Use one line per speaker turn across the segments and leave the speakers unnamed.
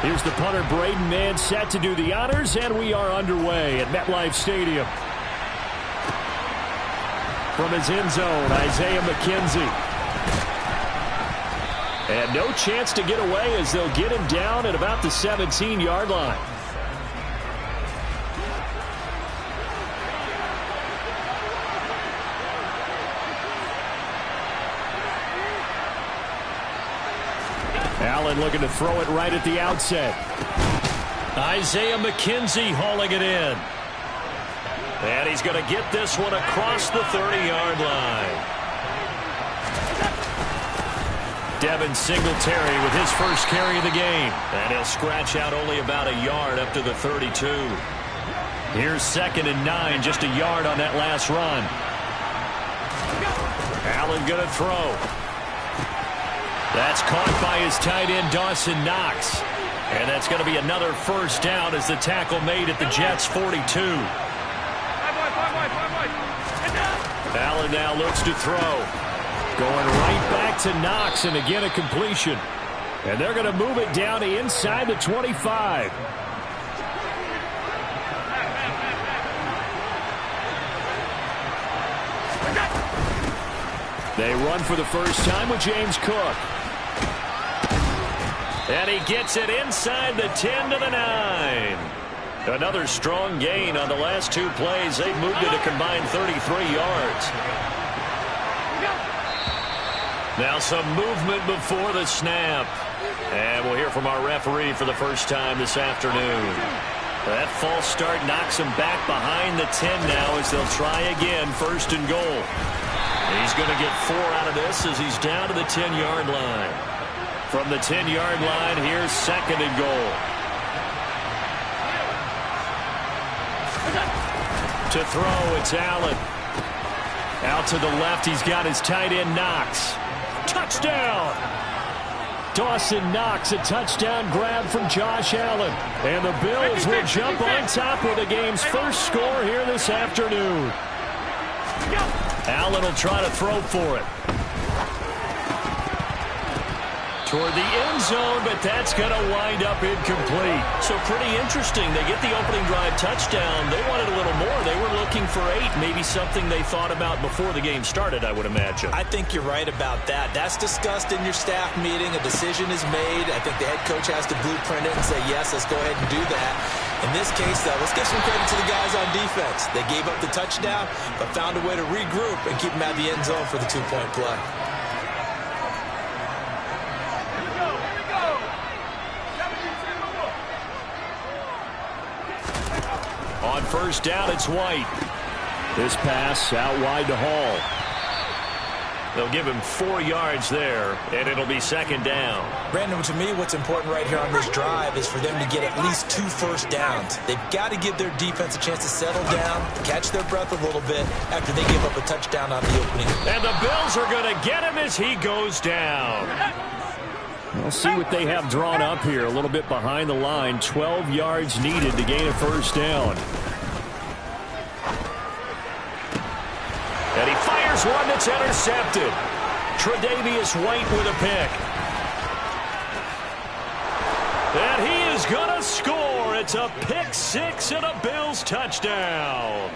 Here's the punter, Braden Mann, set to do the honors, and we are underway at MetLife Stadium. From his end zone, Isaiah McKenzie. And no chance to get away as they'll get him down at about the 17-yard line. Allen looking to throw it right at the outset. Isaiah McKenzie hauling it in. And he's going to get this one across the 30-yard line. Devin Singletary with his first carry of the game. And he'll scratch out only about a yard up to the 32. Here's 2nd and 9, just a yard on that last run. Allen going to throw. That's caught by his tight end, Dawson Knox. And that's going to be another first down as the tackle made at the Jets' 42. Allen now looks to throw. Going right back to Knox, and again a completion. And they're going to move it down to inside the 25. They run for the first time with James Cook. And he gets it inside the 10 to the 9. Another strong gain on the last 2 plays. They've moved it a combined 33 yards. Now some movement before the snap. And we'll hear from our referee for the first time this afternoon. That false start knocks him back behind the 10 now as they'll try again, 1st and goal. He's going to get 4 out of this as he's down to the 10-yard line. From the 10-yard line, here's 2nd and goal. To throw, it's Allen. Out to the left, he's got his tight end, Knox. Touchdown! Dawson Knox, a touchdown grab from Josh Allen. And the Bills will jump on top with the game's first score here this afternoon. Allen will try to throw for it. Toward the end zone, but that's going to wind up incomplete. So pretty interesting. They get the opening drive touchdown. They wanted a little more. They were looking for 8, maybe something they thought about before the game started, I would imagine.
I think you're right about that. That's discussed in your staff meeting. A decision is made. I think the head coach has to blueprint it and say, yes, let's go ahead and do that. In this case, though, let's give some credit to the guys on defense. They gave up the touchdown, but found a way to regroup and keep them at the end zone for the 2-point play.
On first down, it's White. This pass out wide to Hall. They'll give him 4 yards there, and it'll be 2nd down.
Brandon, to me, what's important right here on this drive is for them to get at least 2 first downs. They've got to give their defense a chance to settle down, catch their breath a little bit after they give up a touchdown on the opening.
And the Bills are going to get him as he goes down. We'll see what they have drawn up here. A little bit behind the line. 12 yards needed to gain a first down. And he fires one that's intercepted. Tre'Davious White with a pick. And he is going to score. It's a pick 6 and a Bills touchdown.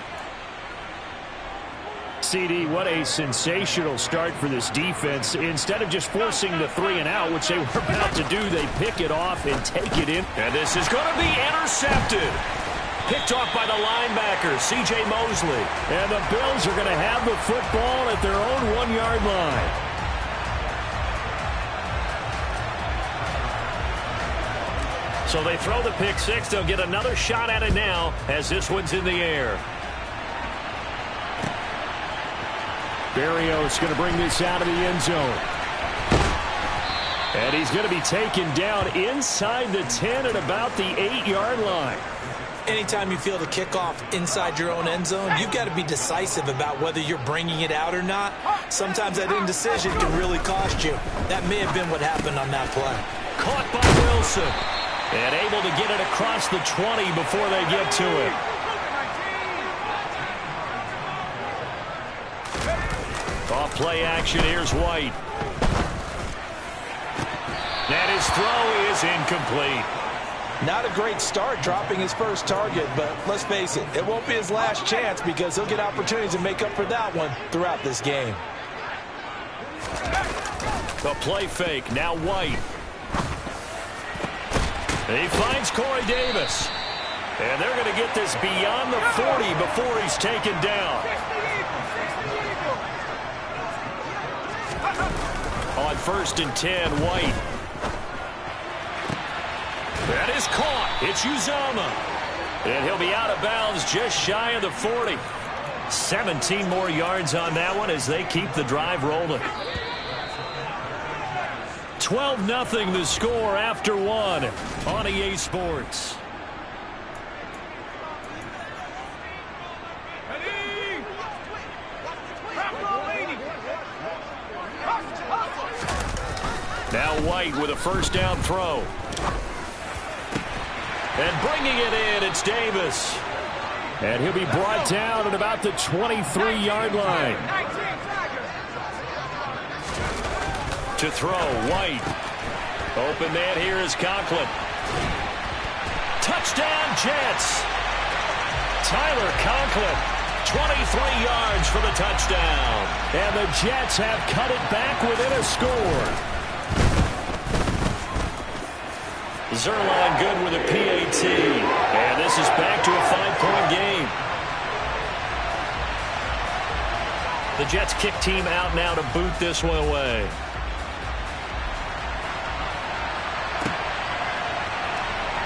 CD, what a sensational start for this defense. Instead of just forcing the 3 and out, which they were about to do, they pick it off and take it in. And this is going to be intercepted. Picked off by the linebacker, C.J. Mosley. And the Bills are going to have the football at their own 1-yard line. So they throw the pick 6. They'll get another shot at it now as this one's in the air. Berrios going to bring this out of the end zone. And he's going to be taken down inside the 10 at about the 8-yard line.
Anytime you feel the kickoff inside your own end zone, you've got to be decisive about whether you're bringing it out or not. Sometimes that indecision can really cost you. That may have been what happened on that play.
Caught by Wilson. And able to get it across the 20 before they get to it. Off play action, here's White. And his throw is incomplete.
Not a great start dropping his first target, but let's face it, it won't be his last chance because he'll get opportunities to make up for that one throughout this game.
The play fake, now White. He finds Corey Davis. And they're going to get this beyond the 40 before he's taken down. On 1st and 10, White. That is caught. It's Uzama. And he'll be out of bounds just shy of the 40. 17 more yards on that one as they keep the drive rolling. 12-0 the score after one on EA Sports. Now White with a first down throw. And bringing it in, it's Davis. And he'll be brought down at about the 23-yard line. To throw, White. Open man here is Conklin. Touchdown, Jets. Tyler Conklin, 23 yards for the touchdown. And the Jets have cut it back within a score. Zerline good with a PAT. And this is back to a 5-point game. The Jets kick team out now to boot this one away.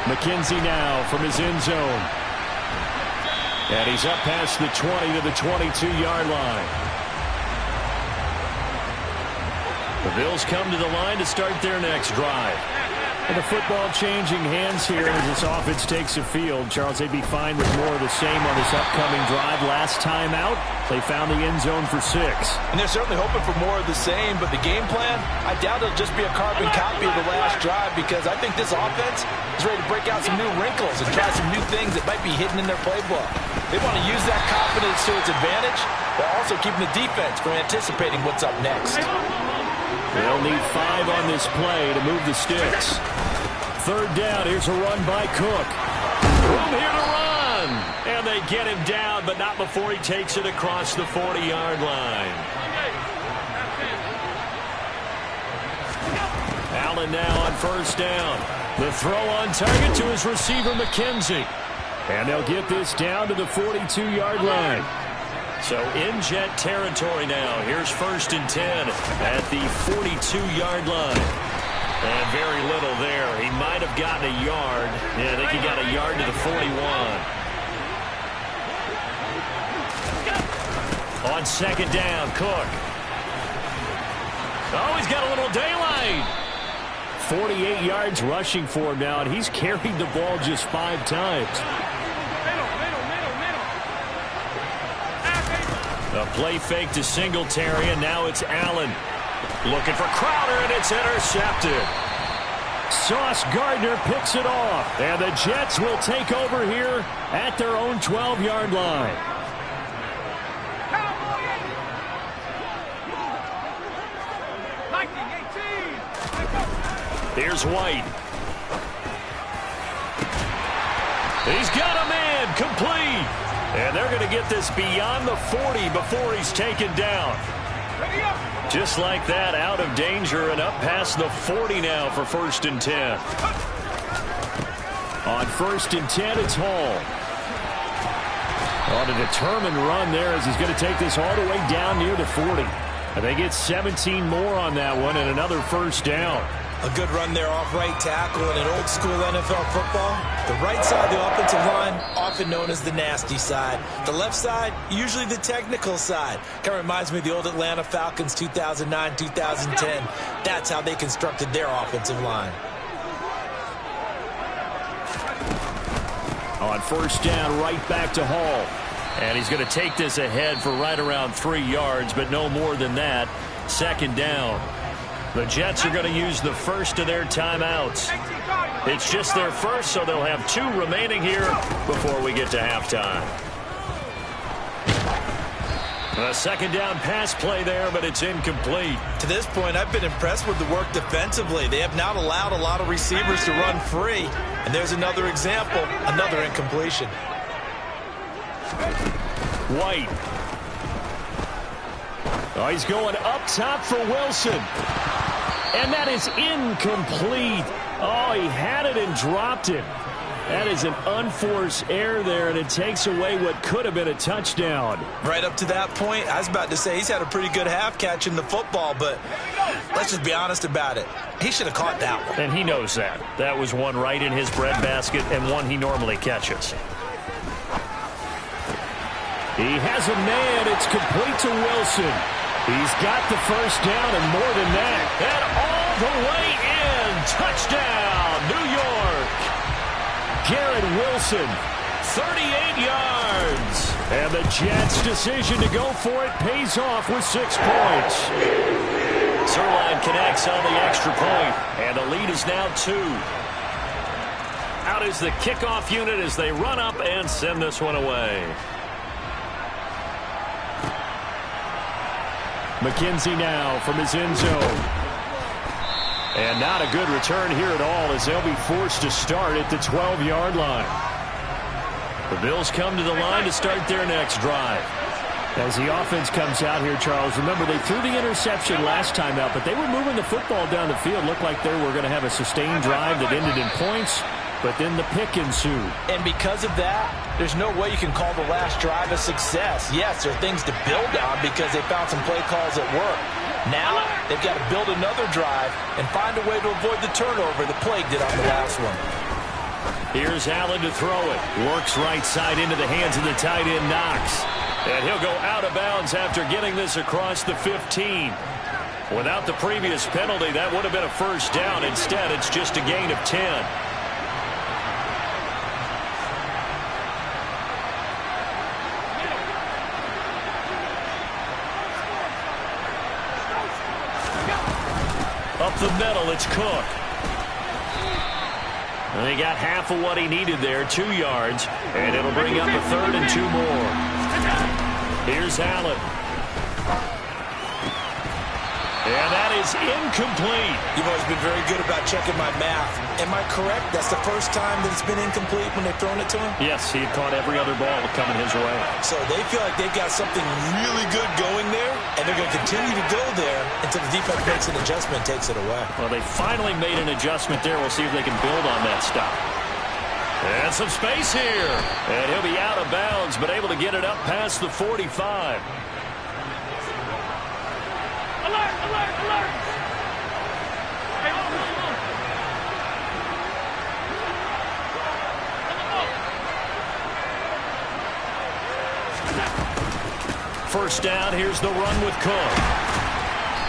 McKenzie now from his end zone. And he's up past the 20 to the 22-yard line. The Bills come to the line to start their next drive. And the football changing hands here as this offense takes the field. Charles, they'd be fine with more of the same on this upcoming drive. Last time out, they found the end zone for 6.
And they're certainly hoping for more of the same, but the game plan, I doubt it'll just be a carbon copy of the last drive because I think this offense is ready to break out some new wrinkles and try some new things that might be hidden in their playbook. They want to use that confidence to its advantage while also keeping the defense from anticipating what's up next.
They'll need 5 on this play to move the sticks. 3rd down, here's a run by Cook. Room here to run. And they get him down, but not before he takes it across the 40-yard line. Allen now on 1st down. The throw on target to his receiver, McKenzie. And they'll get this down to the 42-yard line. So in Jet territory now. Here's 1st and 10 at the 42-yard line. And very little there. He might have gotten a yard. Yeah, I think he got a yard to the 41. On 2nd down, Cook. Oh, he's got a little daylight. 48 yards rushing for him now, and he's carried the ball just 5 times. A play fake to Singletary, and now it's Allen. Looking for Crowder, and it's intercepted. Sauce Gardner picks it off, and the Jets will take over here at their own 12-yard line. Here's White. He's got a man, complete. And they're going to get this beyond the 40 before he's taken down. Just like that, out of danger and up past the 40 now for 1st and 10. On 1st and 10, it's Hall. On a determined run there as he's going to take this all the way down near the 40. And they get 17 more on that one and another 1st down.
A good run there off right tackle in an old-school NFL football. The right side of the offensive line, often known as the nasty side. The left side, usually the technical side. Kind of reminds me of the old Atlanta Falcons 2009, 2010. That's how they constructed their offensive line.
On 1st down, right back to Hall. And he's going to take this ahead for right around 3 yards, but no more than that. 2nd down. The Jets are going to use the first of their timeouts. It's just their first, so they'll have 2 remaining here before we get to halftime. A second down pass play there, but it's incomplete.
To this point, I've been impressed with the work defensively. They have not allowed a lot of receivers to run free. And there's another example, another incompletion.
White. Oh, he's going up top for Wilson. And that is incomplete. Oh, he had it and dropped it. That is an unforced error there, and it takes away what could have been a touchdown.
Right up to that point, I was about to say he's had a pretty good half catching the football, but let's just be honest about it. He should have caught that one.
And he knows that. That was one right in his breadbasket and one he normally catches. He has a man. It's complete to Wilson. He's got the first down and more than that. And all the way in. Touchdown, New York. Garrett Wilson, 38 yards. And the Jets' decision to go for it pays off with 6 points. Zerline connects on the extra point, and the lead is now 2. Out is the kickoff unit as they run up and send this one away. McKenzie now from his end zone. And not a good return here at all as they'll be forced to start at the 12-yard line. The Bills come to the line to start their next drive. As the offense comes out here, Charles, remember they threw the interception last time out, but they were moving the football down the field. Looked like they were going to have a sustained drive that ended in points, but then the pick ensued.
And because of that, there's no way you can call the last drive a success. Yes, there are things to build on because they found some play calls that work. Now, they've got to build another drive and find a way to avoid the turnover the Plague did on the last one.
Here's Allen to throw it. Works right side into the hands of the tight end, Knox. And he'll go out of bounds after getting this across the 15. Without the previous penalty, that would have been a first down. Instead, it's just a gain of 10. Up the middle, it's Cook. And he got half of what he needed there, 2 yards. And it'll bring up a 3rd and 2 more. Here's Allen. And that is incomplete.
You've always been very good about checking my math. Am I correct? That's the first time that it's been incomplete when they've thrown it to him?
Yes, he had caught every other ball coming his way.
So they feel like they've got something really good going there, and they're going to continue to go there until the defense makes an adjustment and takes it away.
Well, they finally made an adjustment there. We'll see if they can build on that stop. And some space here. And he'll be out of bounds, but able to get it up past the 45.
Alert, alert, alert! Hey, hold on.
First down, here's the run with Cook.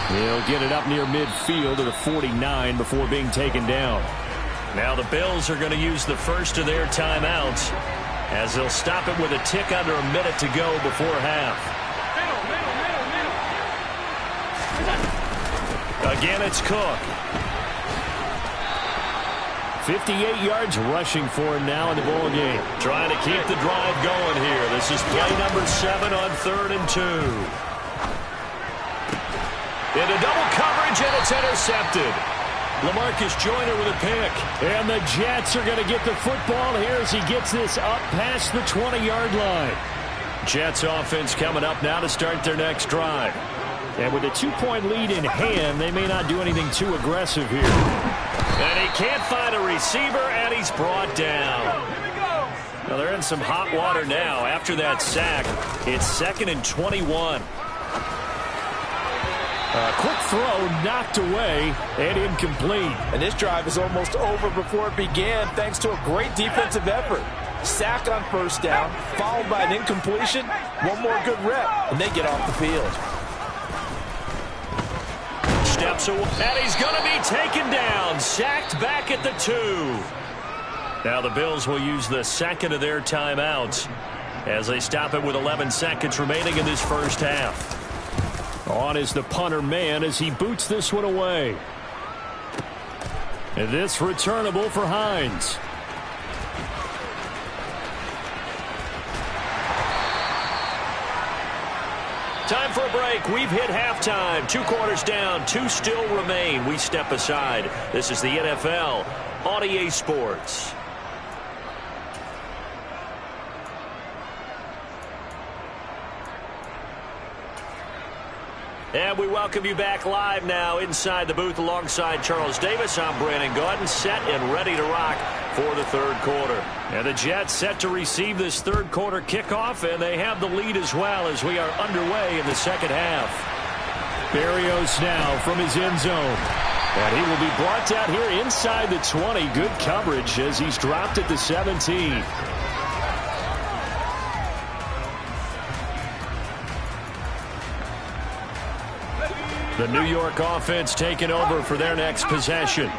He'll get it up near midfield to the 49 before being taken down. Now the Bills are going to use the first of their timeouts as they'll stop it with a tick under a minute to go before half. Again, it's Cook. 58 yards rushing for him now in the ball game. Trying to keep the drive going here. This is play number 7 on 3rd and 2. Into double coverage, and it's intercepted. LaMarcus Joyner with a pick. And the Jets are going to get the football here as he gets this up past the 20-yard line. Jets offense coming up now to start their next drive. And with a 2-point lead in hand, they may not do anything too aggressive here. And he can't find a receiver, and he's brought down. Now they're in some hot water now. After that sack, it's 2nd and 21. A quick throw knocked away and incomplete.
And this drive is almost over before it began thanks to a great defensive effort. Sack on first down, followed by an incompletion. One more good rep, and they get off the field.
Steps away, and he's going to be taken down. Sacked back at the 2. Now the Bills will use the second of their timeouts as they stop it with 11 seconds remaining in this first half. On is the punter man as he boots this one away. And this returnable for Hines. Time for a break. We've hit halftime. 2 quarters down. 2 still remain. We step aside. This is the NFL on EA Sports. And we welcome you back live now inside the booth alongside Charles Davis. I'm Brandon Gaudin, set and ready to rock for the third quarter. And the Jets set to receive this third quarter kickoff, and they have the lead as well as we are underway in the second half. Berrios now from his end zone. And he will be brought down here inside the 20. Good coverage as he's dropped at the 17. The New York offense taking over for their next possession.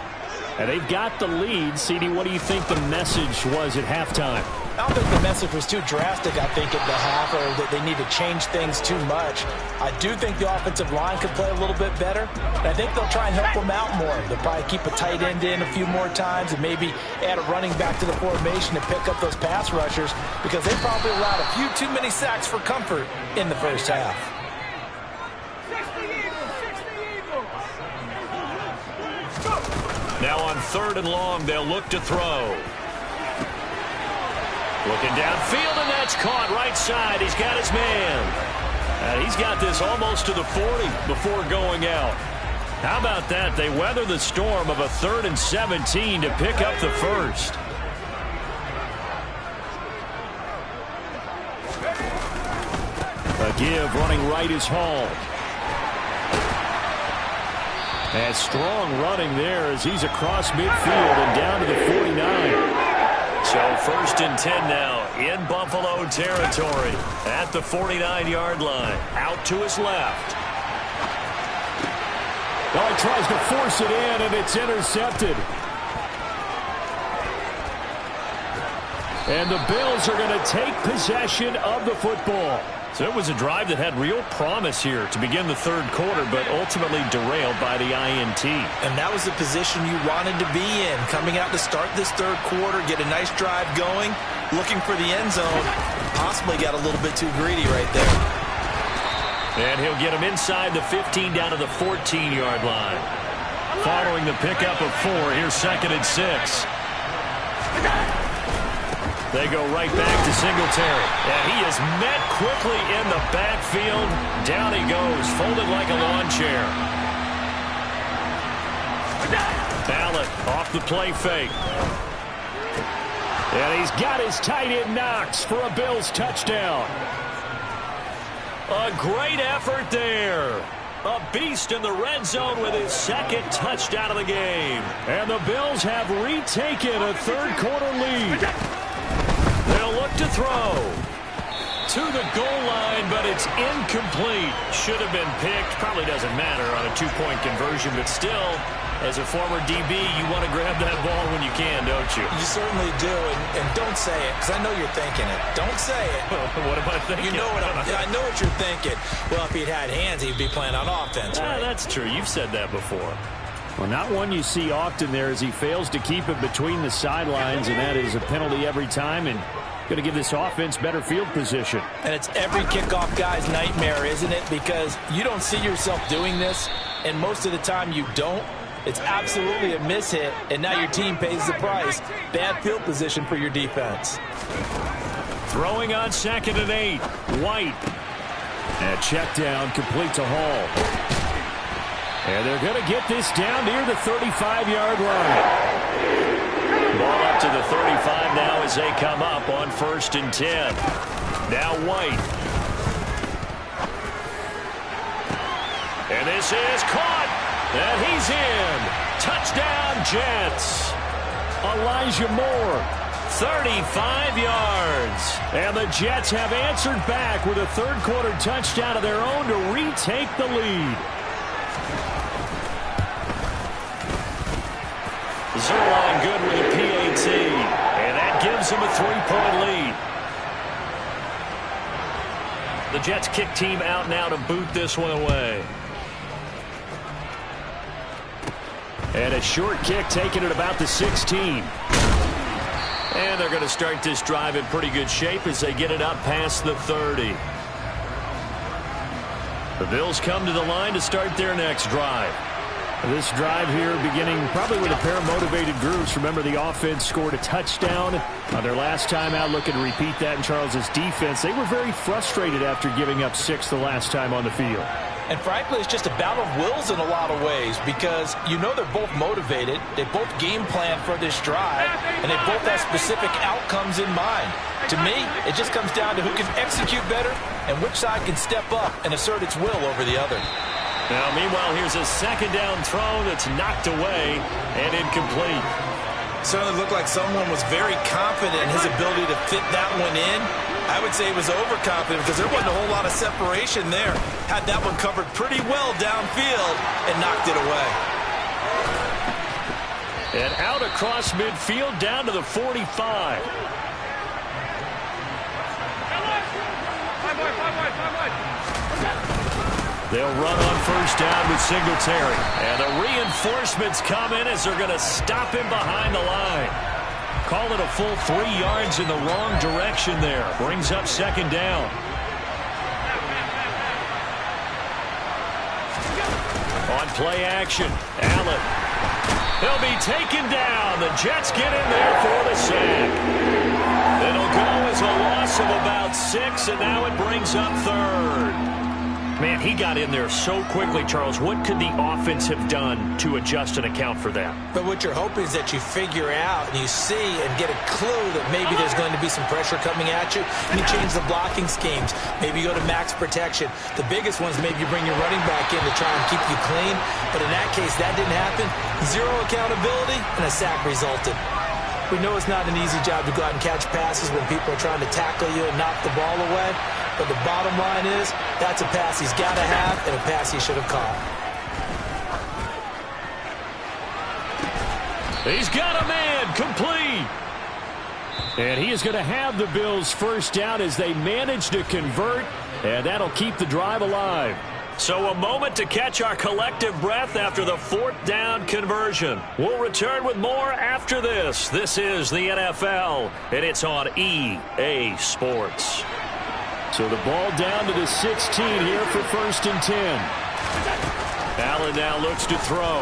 And they've got the lead. CD, what do you think the message was at halftime?
I don't think the message was too drastic, I think, at the half, or that they need to change things too much. I do think the offensive line could play a little bit better. And I think they'll try and help them out more. They'll probably keep a tight end in a few more times and maybe add a running back to the formation to pick up those pass rushers, because they probably allowed a few too many sacks for comfort in the first half.
Now on 3rd and long, they'll look to throw. Looking downfield, and that's caught right side. He's got his man. And he's got this almost to the 40 before going out. How about that? They weather the storm of a 3rd and 17 to pick up the first. A give running right is Hall. And strong running there as he's across midfield and down to the 49. So 1st and 10 now in Buffalo territory at the 49-yard line. Out to his left. Oh, he tries to force it in, and it's intercepted. And the Bills are going to take possession of the football. So it was a drive that had real promise here to begin the third quarter, but ultimately derailed by the INT.
And that was the position you wanted to be in, coming out to start this third quarter, get a nice drive going, looking for the end zone. Possibly got a little bit too greedy right there.
And he'll get him inside the 15 down to the 14-yard line. Following the pickup of 4, here's 2nd and 6. They go right back to Singletary. And he is met quickly in the backfield. Down he goes, folded like a lawn chair. Allen off the play fake. And he's got his tight end Knox for a Bills touchdown. A great effort there. A beast in the red zone with his 2nd touchdown of the game. And the Bills have retaken a third quarter lead. They'll look to throw to the goal line, but it's incomplete. Should have been picked. Probably doesn't matter on a 2-point conversion, but still, as a former DB, you want to grab that ball when you can, don't you?
You certainly do, and don't say it, because I know you're thinking it. Don't say it.
What am I thinking?
You know what I know what you're thinking. Well, if he'd had hands, he'd be playing on offense, right?
That's true. You've said that before.
Well, not one you see often there as he fails to keep it between the sidelines, and that is a penalty every time, and going to give this offense better field position.
And it's every kickoff guy's nightmare, isn't it? Because you don't see yourself doing this, and most of the time you don't. It's absolutely a mishit, and now your team pays the price. Bad field position for your defense.
Throwing on 2nd and 8. White.
And check down complete to Hall. And they're going to get this down near the 35-yard line.
Ball up to the 35 now as they come up on 1st and 10. Now White. And this is caught. And he's in. Touchdown, Jets.
Elijah Moore.
35 yards.
And the Jets have answered back with a third quarter touchdown of their own to retake the lead.
Zerline good with a PAT. And that gives them a 3-point lead. The Jets kick team out now to boot this one away. And a short kick taken at about the 16. And they're going to start this drive in pretty good shape as they get it up past the 30. The Bills come to the line to start their next drive.
This drive here beginning probably with a pair of motivated groups. Remember, the offense scored a touchdown on their last time out, looking to repeat that in Charles's defense. They were very frustrated after giving up 6 the last time on the field.
And frankly, it's just a battle of wills in a lot of ways because you know they're both motivated. They both game plan for this drive, and they both have specific outcomes in mind. To me, it just comes down to who can execute better and which side can step up and assert its will over the other.
Now, meanwhile, here's a second down throw that's knocked away and incomplete.
Certainly looked like someone was very confident in his ability to fit that one in. I would say he was overconfident because there wasn't a whole lot of separation there. Had that one covered pretty well downfield and knocked it away.
And out across midfield down to the 45. They'll run on first down with Singletary. And the reinforcements come in as they're going to stop him behind the line. Call it a full 3 yards in the wrong direction there. Brings up second down. On play action, Allen. He'll be taken down. The Jets get in there for the sack. It'll go as a loss of about 6, and now it brings up third. Man, he got in there so quickly, Charles. What could the offense have done to adjust and account for that?
But what you're hoping is that you figure out and you see and get a clue that maybe there's going to be some pressure coming at you, and you change the blocking schemes. Maybe you go to max protection. The biggest ones, maybe you bring your running back in to try and keep you clean. But in that case, that didn't happen. 0 accountability, and a sack resulted. We know it's not an easy job to go out and catch passes when people are trying to tackle you and knock the ball away. But the bottom line is, that's a pass he's got to have and a pass he should have caught.
He's got a man complete.
And he is going to have the Bills first down as they manage to convert, and that'll keep the drive alive.
So a moment to catch our collective breath after the 4th down conversion. We'll return with more after this. This is the NFL, and it's on EA Sports.
So the ball down to the 16 here for 1st and 10.
Allen now looks to throw.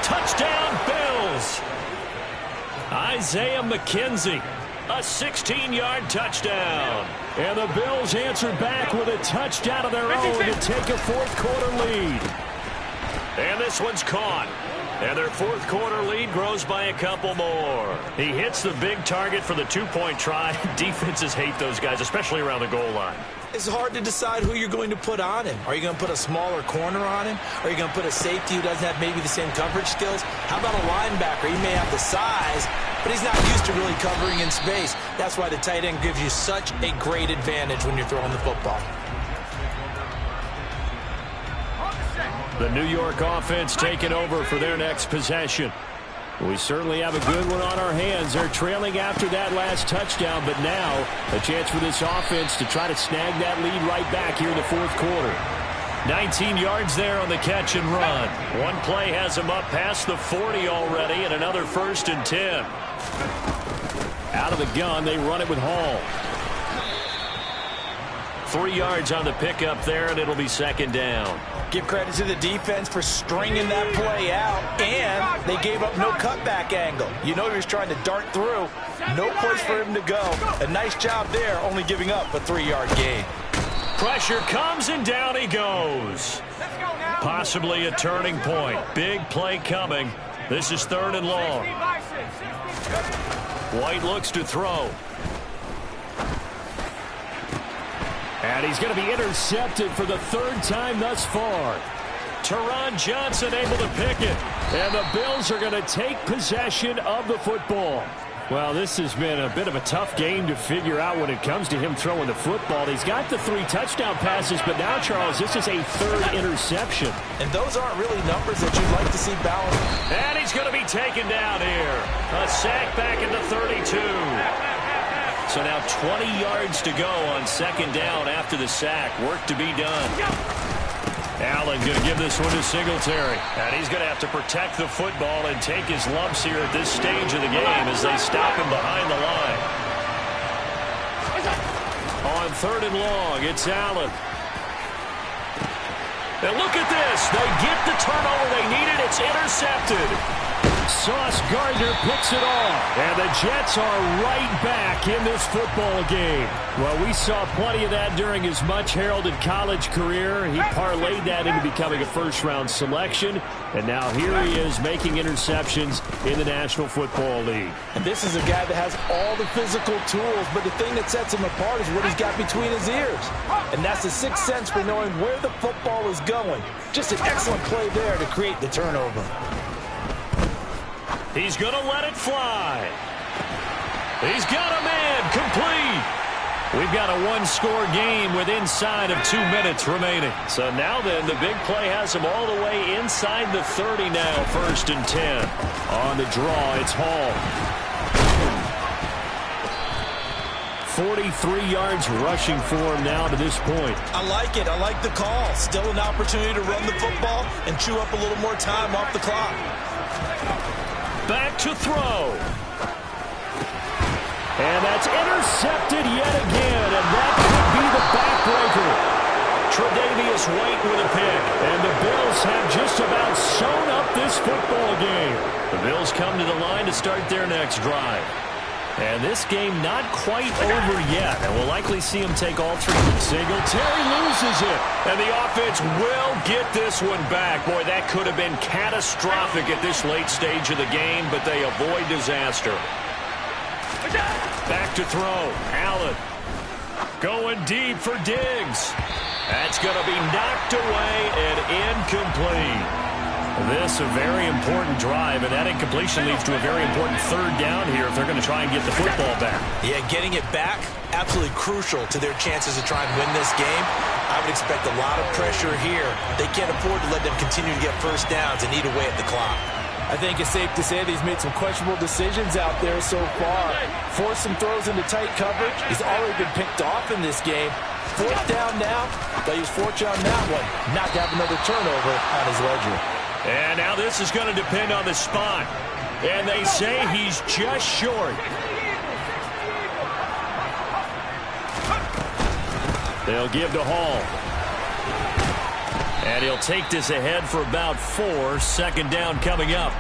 Touchdown, Bills! Isaiah McKenzie, a 16-yard touchdown.
And the Bills answered back with a touchdown of their own to take a 4th quarter lead.
And this one's caught. And their 4th quarter lead grows by a couple more. He hits the big target for the 2-point try. Defenses hate those guys, especially around the goal line.
It's hard to decide who you're going to put on him. Are you going to put a smaller corner on him? Are you going to put a safety who doesn't have maybe the same coverage skills? How about a linebacker? He may have the size, but he's not used to really covering in space. That's why the tight end gives you such a great advantage when you're throwing the football.
The New York offense taking over for their next possession.
We certainly have a good one on our hands. They're trailing after that last touchdown, but now a chance for this offense to try to snag that lead right back here in the 4th quarter.
19 yards there on the catch and run. One play has him up past the 40 already, and another 1st and 10.
Out of the gun, they run it with Hall.
3 yards on the pickup there, and it'll be 2nd down.
Give credit to the defense for stringing that play out, and they gave up no cutback angle. You know he was trying to dart through. No place for him to go. A nice job there, only giving up a 3-yard gain.
Pressure comes, and down he goes. Possibly a turning point. Big play coming. This is 3rd and long. White looks to throw.
And he's going to be intercepted for the 3rd time thus far.
Teron Johnson able to pick it.
And the Bills are going to take possession of the football. Well, this has been a bit of a tough game to figure out when it comes to him throwing the football. He's got the 3 touchdown passes, but now, Charles, this is a 3rd interception.
And those aren't really numbers that you'd like to see balanced.
And he's going to be taken down here. A sack back at the 32. So now 20 yards to go on 2nd down after the sack. Work to be done. Allen going to give this one to Singletary. And he's going to have to protect the football and take his lumps here at this stage of the game as they stop him behind the line. On 3rd and long, it's Allen. And look at this. They get the turnover they needed. It's intercepted.
Sauce Gardner picks it off. And the Jets are right back in this football game. Well, we saw plenty of that during his much-heralded college career. He parlayed that into becoming a first-round selection. And now here he is making interceptions in the National Football League.
And this is a guy that has all the physical tools, but the thing that sets him apart is what he's got between his ears. And that's the sixth sense for knowing where the football is going. Just an excellent play there to create the turnover.
He's going to let it fly. He's got a man complete. We've got a one-score game with inside of 2 minutes remaining. So now then, the big play has him all the way inside the 30 now, 1st and 10. On the draw, it's Hall. 43 yards rushing for him now to this point.
I like it. I like the call. Still an opportunity to run the football and chew up a little more time off the clock.
Back to throw.
And that's intercepted yet again, and that could be the backbreaker.
Tre'Davious White with a pick.
And the Bills have just about sewn up this football game.
The Bills come to the line to start their next drive. And this game not quite over yet, and we'll likely see him take all three.
Singletary loses it.
And the offense will get this one back. Boy, that could have been catastrophic at this late stage of the game, but they avoid disaster. Back to throw. Allen going deep for Diggs. That's going to be knocked away and incomplete. This a very important drive, and that incompletion leads to a very important third down here if they're going to try and get the football back.
Yeah, getting it back, absolutely crucial to their chances to try and win this game. I would expect a lot of pressure here. They can't afford to let them continue to get first downs and eat away at the clock.
I think it's safe to say that he's made some questionable decisions out there so far. Forced some throws into tight coverage. He's already been picked off in this game. 4th down now. They use fortune on that one. Not to have another turnover on his ledger.
And now this is going to depend on the spot. And they say he's just short. They'll give to Hall. And he'll take this ahead for about 4. 2nd down coming up.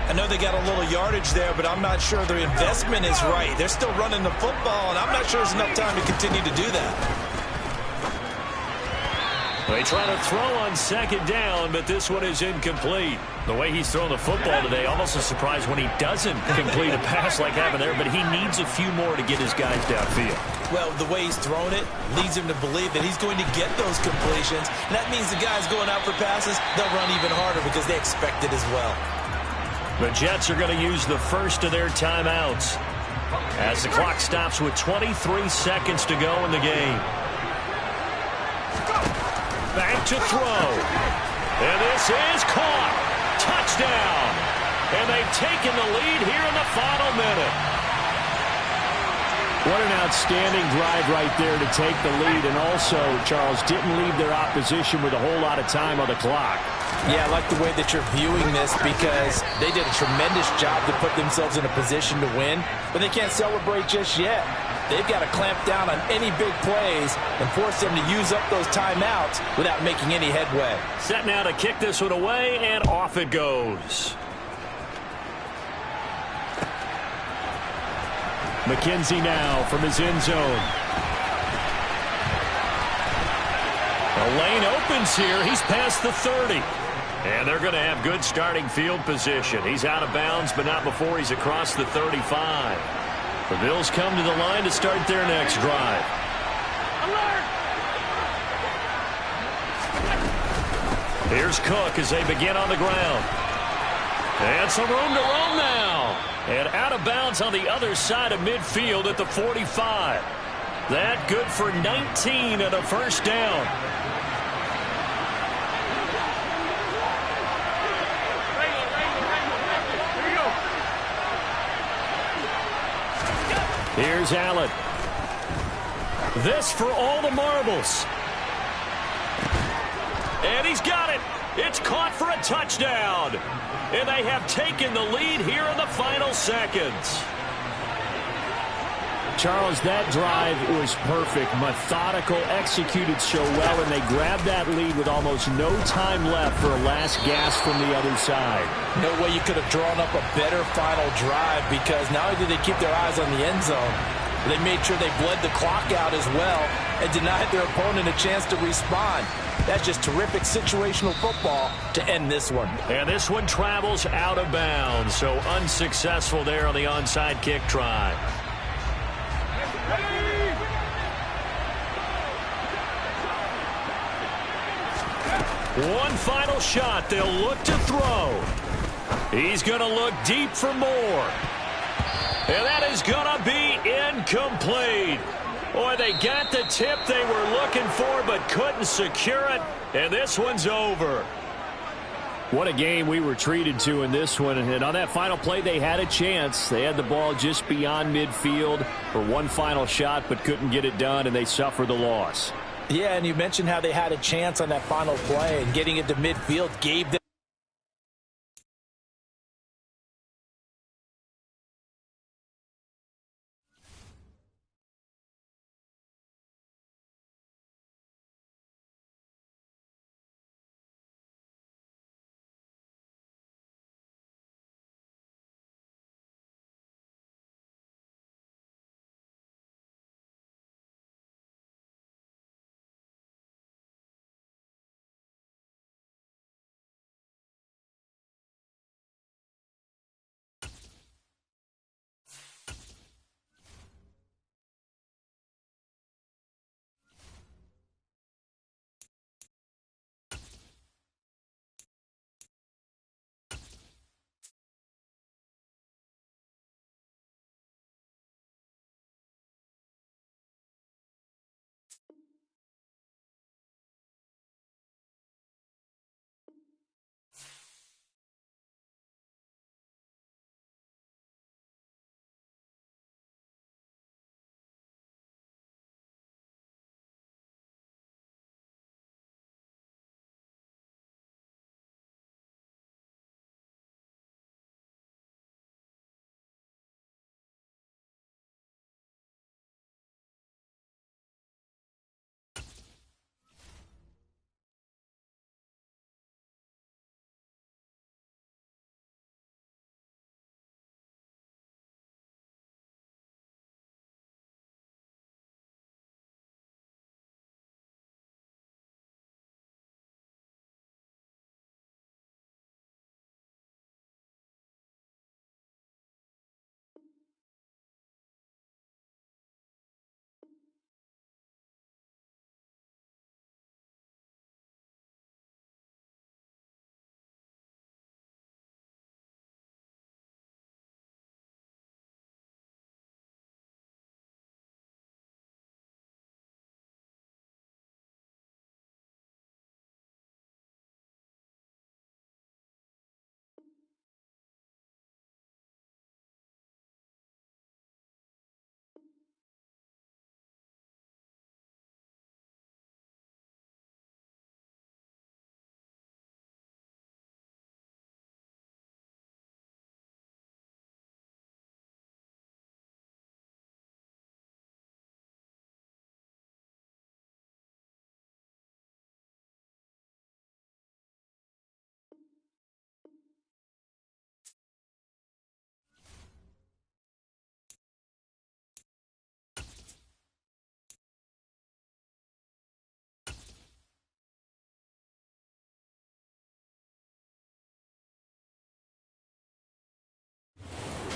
I know they got a little yardage there, but I'm not sure their investment is right. They're still running the football, and I'm not sure there's enough time to continue to do that.
They try to throw on 2nd down, but this one is incomplete. The way he's throwing the football today, almost a surprise when he doesn't complete a pass like happened there, but he needs a few more to get his guys downfield.
Well, the way he's thrown it leads him to believe that he's going to get those completions. And that means the guys going out for passes, they'll run even harder because they expect it as well.
The Jets are going to use the first of their timeouts as the clock stops with 23 seconds to go in the game. Back to throw. And this is caught. Touchdown. And they've taken the lead here in the final minute.
What an outstanding drive right there to take the lead. And also, Charles, didn't leave their opposition with a whole lot of time on the clock.
Yeah, I like the way that you're viewing this because they did a tremendous job to put themselves in a position to win, but they can't celebrate just yet. They've got to clamp down on any big plays and force them to use up those timeouts without making any headway.
Set now to kick this one away, and off it goes.
McKenzie now from his end zone.
The lane opens here. He's past the 30. And they're going to have good starting field position. He's out of bounds, but not before he's across the 35. The Bills come to the line to start their next drive.
Alert!
Here's Cook as they begin on the ground. And some room to roam now. And out of bounds on the other side of midfield at the 45. That good for 19 and a first down. Here's Allen. This for all the marbles. And he's got it. It's caught for a touchdown. And they have taken the lead here in the final seconds.
Charles, that drive was perfect, methodical, executed so well, and they grabbed that lead with almost no time left for a last gasp from the other side.
No way you could have drawn up a better final drive, because not only did they keep their eyes on the end zone, but they made sure they bled the clock out as well and denied their opponent a chance to respond. That's just terrific situational football to end this one.
And this one travels out of bounds, so unsuccessful there on the onside kick try. One final shot. They'll look to throw. He's going to look deep for more. And that is going to be incomplete. Boy, they got the tip they were looking for but couldn't secure it. And this one's over.
What a game we were treated to in this one. And on that final play, they had a chance. They had the ball just beyond midfield for one final shot but couldn't get it done, and they suffered the loss.
Yeah, and you mentioned how they had a chance on that final play, and getting it to midfield gave them.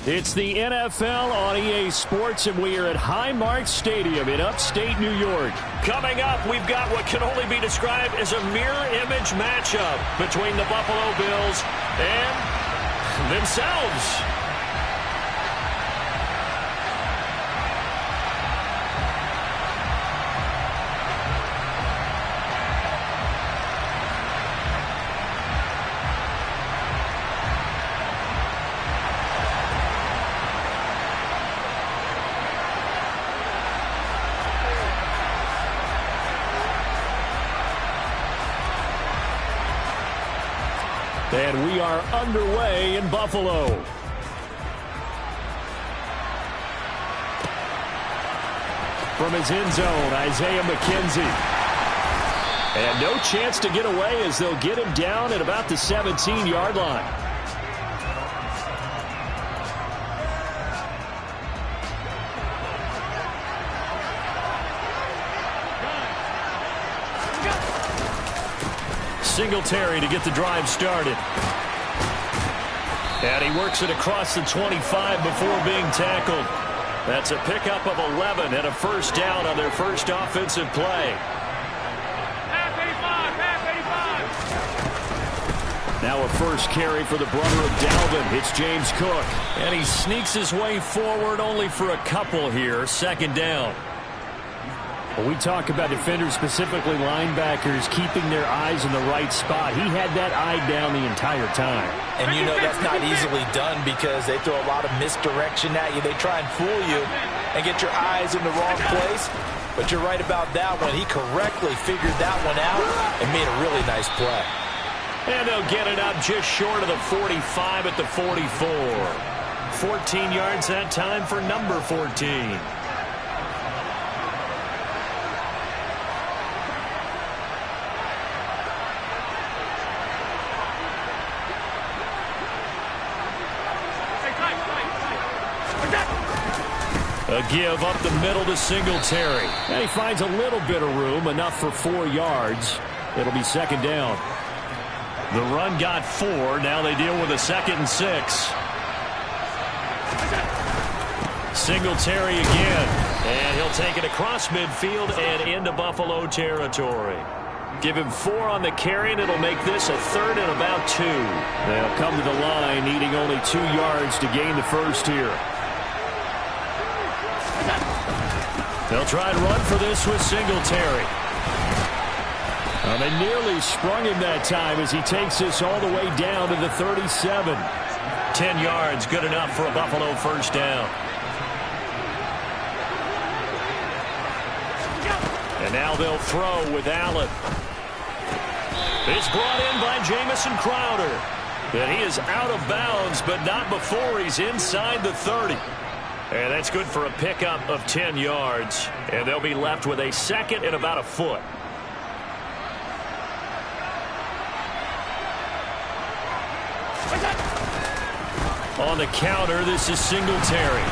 It's the NFL on EA Sports, and we are at Highmark Stadium in upstate New York.
Coming up, we've got what can only be described as a mirror image matchup between the Buffalo Bills and themselves.
And we are underway in Buffalo. From his end zone, Isaiah McKenzie. And no chance to get away as they'll get him down at about the 17-yard line. Singletary to get the drive started. And he works it across the 25 before being tackled. That's a pickup of 11 and a first down on their first offensive play.
Half 85.
Now a first carry for the brother of Dalvin. It's James Cook. And he sneaks his way forward only for a couple here. Second down. When we talk about defenders, specifically linebackers, keeping their eyes in the right spot, he had that eye down the entire time.
And you know that's not easily done because they throw a lot of misdirection at you. They try and fool you and get your eyes in the wrong place. But you're right about that one. He correctly figured that one out and made a really nice play.
And they'll get it up just short of the 45 at the 44. 14 yards that time for number 14. A give up the middle to Singletary.
And he finds a little bit of room, enough for 4 yards. It'll be second down.
The run got 4. Now they deal with a 2nd and 6. Singletary again. And he'll take it across midfield and into Buffalo territory. Give him 4 on the carry, and it'll make this a 3rd and about 2.
They'll come to the line, needing only 2 yards to gain the first here.
They'll try and run for this with Singletary.
Well, they nearly sprung him that time as he takes this all the way down to the 37.
10 yards, good enough for a Buffalo first down. And now they'll throw with Allen. It's brought in by Jamison Crowder. And he is out of bounds, but not before he's inside the 30. And that's good for a pickup of 10 yards. And they'll be left with a 2nd and about a foot. On the counter, this is Singletary.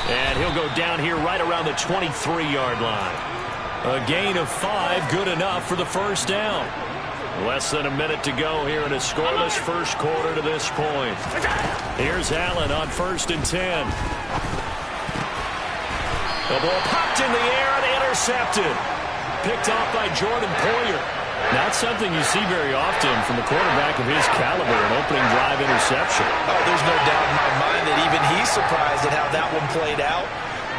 And he'll go down here right around the 23-yard line. A gain of 5, good enough for the first down. Less than a minute to go here in a scoreless first quarter to this point. Here's Allen on 1st and 10. The ball popped in the air and intercepted. Picked off by Jordan Poyer.
Not something you see very often from a quarterback of his caliber, an opening drive interception.
Oh, there's no doubt in my mind that even he's surprised at how that one played out.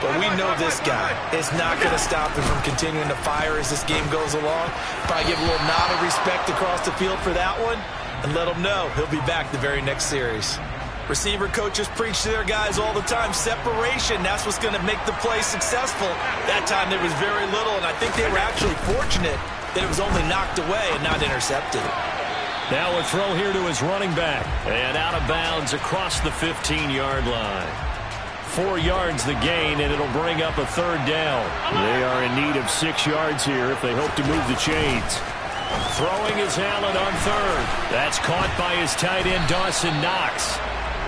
But we know this guy is not going to stop him from continuing to fire as this game goes along. Probably give a little nod of respect across the field for that one and let him know he'll be back the very next series. Receiver coaches preach to their guys all the time. Separation, that's what's going to make the play successful. That time there was very little, and I think they were actually fortunate that it was only knocked away and not intercepted.
Now a throw here to his running back. And out of bounds across the 15-yard line. 4 yards the gain, and it'll bring up a 3rd down.
They are in need of 6 yards here if they hope to move the chains.
Throwing is Allen on 3rd. That's caught by his tight end, Dawson Knox.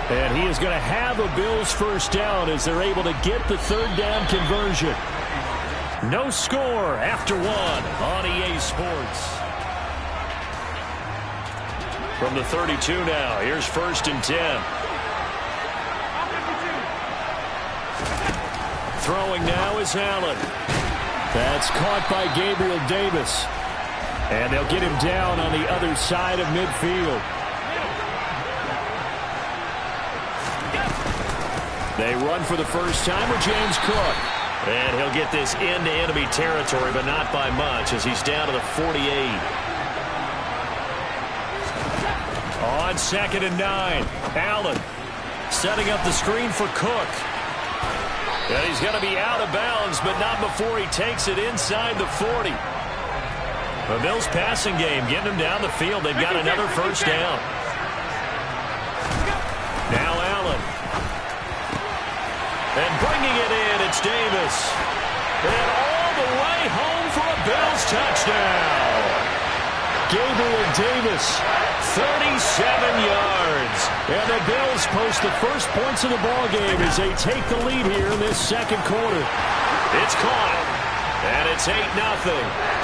And he is going to have a Bills first down as they're able to get the 3rd down conversion.
No score after 1 on EA Sports. From the 32 now, here's 1st and 10. Throwing now is Allen.
That's caught by Gabriel Davis. And they'll get him down on the other side of midfield. They run for the first time with James Cook.
And he'll get this into enemy territory, but not by much as he's down to the 48. On 2nd and 9, Allen setting up the screen for Cook. And he's going to be out of bounds, but not before he takes it inside the 40. The Bills passing game getting them down the field. They've got another first down. Now Allen. And bringing it in, it's Davis. And all Bills touchdown.
Gabriel Davis, 37 yards. And the Bills post the first points of the ball game as they take the lead here in this second quarter.
It's caught. And it's 8-0.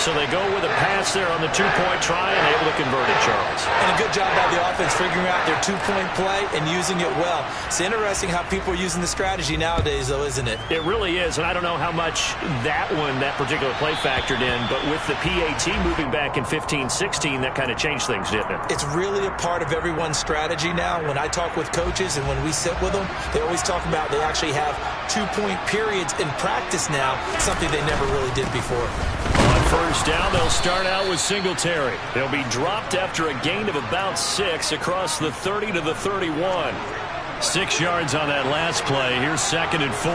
So they go with a pass there on the two-point try and able to convert it, Charles.
And a good job by the offense figuring out their two-point play and using it well. It's interesting how people are using the strategy nowadays, though, isn't it?
It really is, and I don't know how much that particular play factored in, but with the PAT moving back in 15-16, that kind of changed things, didn't it?
It's really a part of everyone's strategy now. When I talk with coaches and when we sit with them, they always talk about they actually have two-point periods in practice now, something they never really did before.
On first down, they'll start out with Singletary. They'll be dropped after a gain of about 6 across the 30 to the 31. 6 yards on that last play. Here's 2nd and 4.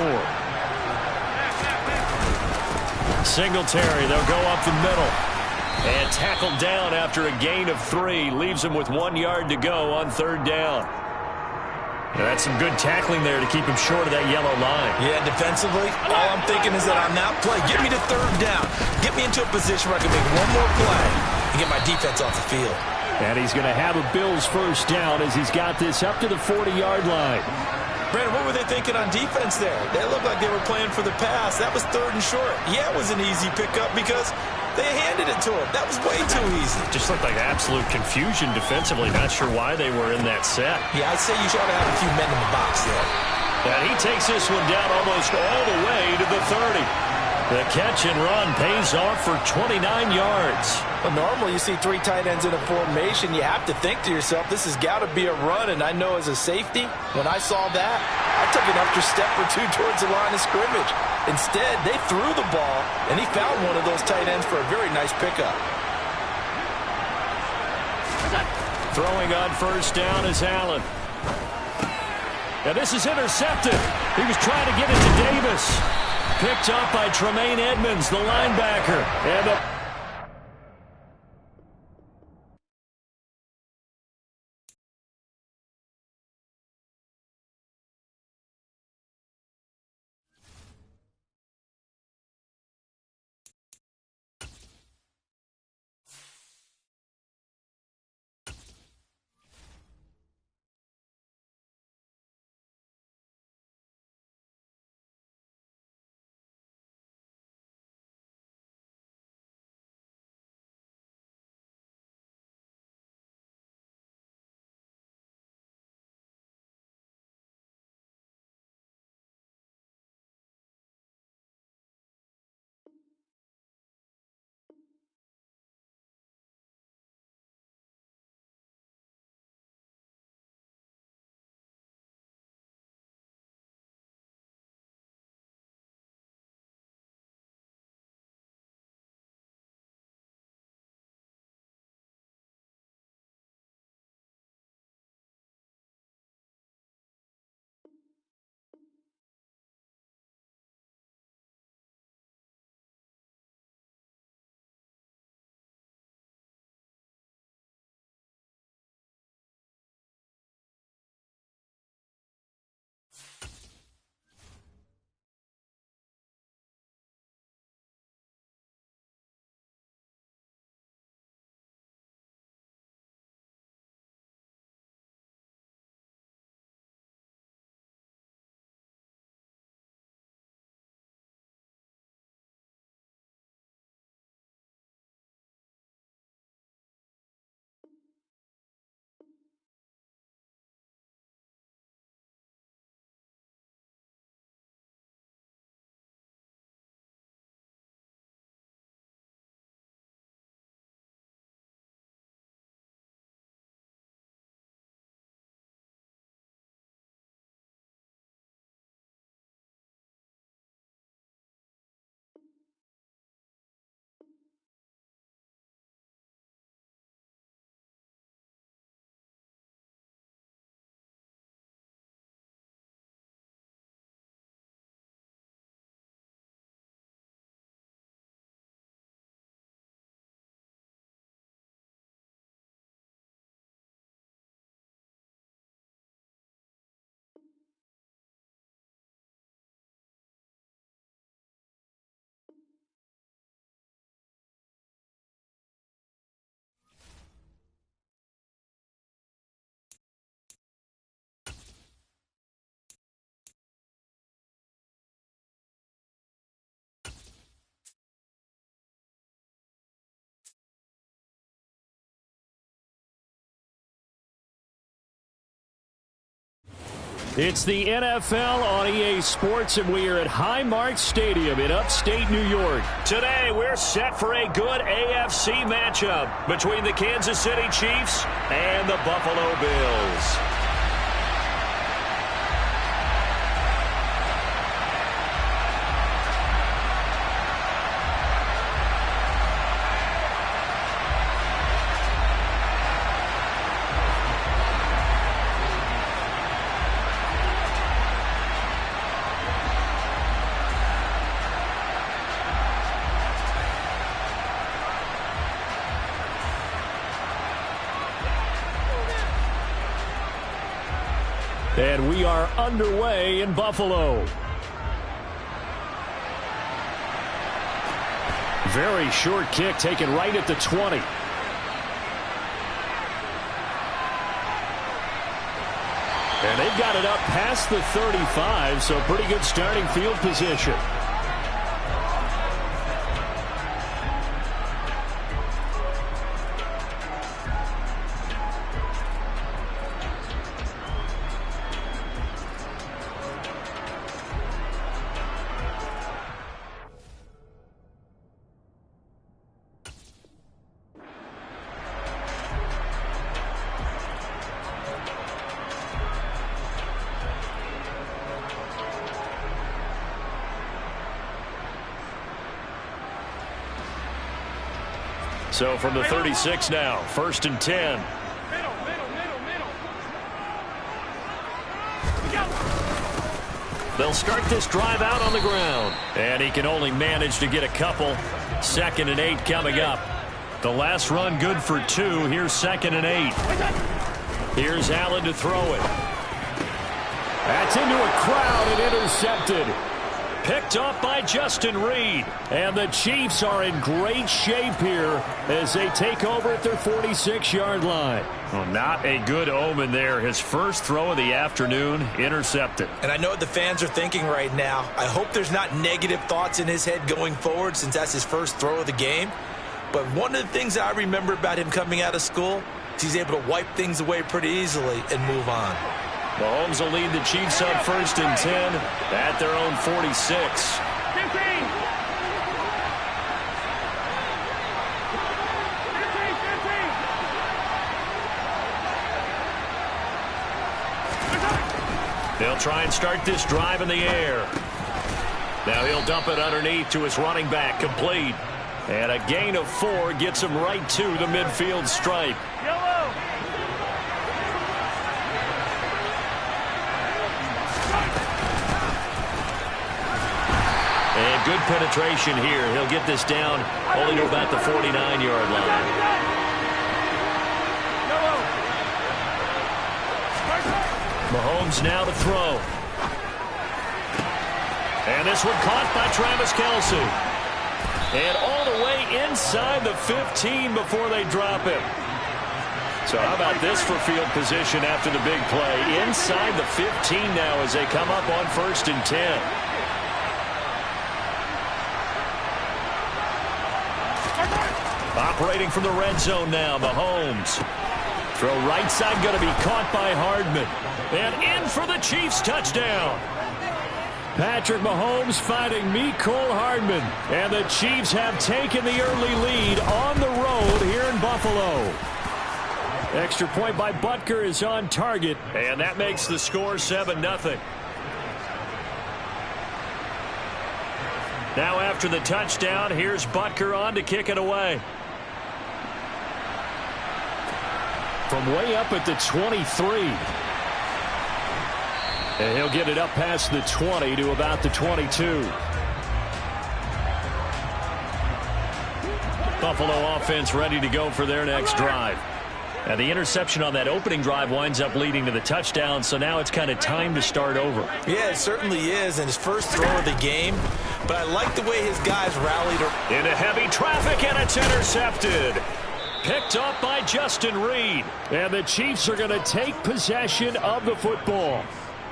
Singletary, they'll go up the middle. And tackled down after a gain of 3. Leaves him with 1 yard to go on 3rd down. That's some good tackling there to keep him short of that yellow line.
Yeah, defensively, all I'm thinking is that on that play, get me to 3rd down. Get me into a position where I can make one more play and get my defense off the field.
And he's going to have a Bills first down as he's got this up to the 40-yard line.
Brandon, what were they thinking on defense there? They looked like they were playing for the pass. That was 3rd and short. Yeah, it was an easy pickup because they handed it to him. That was way too easy.
Just looked like absolute confusion defensively. Not sure why they were in that set.
Yeah, I'd say you should have a few men in the box there.
And he takes this one down almost all the way to the 30. The catch and run pays off for 29 yards.
Well, normally you see 3 tight ends in a formation. You have to think to yourself, this has got to be a run. And I know as a safety, when I saw that, I took an extra step or 2 towards the line of scrimmage. Instead, they threw the ball, and he found one of those tight ends for a very nice pickup.
Throwing on first down is Allen. And this is intercepted. He was trying to get it to Davis. Picked up by Tremaine Edmonds, the linebacker. And the
It's the NFL on EA Sports, and we are at Highmark Stadium in upstate New York.
Today, we're set for a good AFC matchup between the Kansas City Chiefs and the Buffalo Bills.
And we are underway in Buffalo. Very short kick taken right at the 20. And they've got it up past the 35, so pretty good starting field position.
So from the 36 now, 1st and 10. They'll start this drive out on the ground. And he can only manage to get a couple. 2nd and 8 coming up. The last run good for 2. Here's 2nd and 8. Here's Allen to throw it.
That's into a crowd and intercepted.
Picked off by Justin Reed.
And the Chiefs are in great shape here as they take over at their 46-yard line.
Well, not a good omen there. His first throw of the afternoon intercepted.
And I know what the fans are thinking right now. I hope there's not negative thoughts in his head going forward since that's his first throw of the game. But one of the things I remember about him coming out of school is he's able to wipe things away pretty easily and move on.
Mahomes will lead the Chiefs on 1st and 10 at their own 46.
15.
They'll try and start this drive in the air. Now he'll dump it underneath to his running back, complete. And a gain of 4 gets him right to the midfield stripe.
Yellow.
And good penetration here. He'll get this down only to about the 49-yard line. Mahomes now to throw. And this one caught by Travis Kelce. And all the way inside the 15 before they drop him. So how about this for field position after the big play? Inside the 15 now as they come up on 1st and 10. Operating from the red zone now, Mahomes. Throw right side going to be caught by Hardman. And in for the Chiefs touchdown.
Patrick Mahomes finding Mecole Hardman. And the Chiefs have taken the early lead on the road here in Buffalo. Extra point by Butker is on target.
And that makes the score 7-0. Now after the touchdown, here's Butker on to kick it away.
From way up at the 23. And he'll get it up past the 20 to about the 22.
Buffalo offense ready to go for their next drive. Now the interception on that opening drive winds up leading to the touchdown, so now it's kind of time to start over.
Yeah, it certainly is, and his first throw of the game. But I like the way his guys rallied.
Into heavy traffic, and it's intercepted. Picked up by Justin Reed.
And the Chiefs are going to take possession of the football.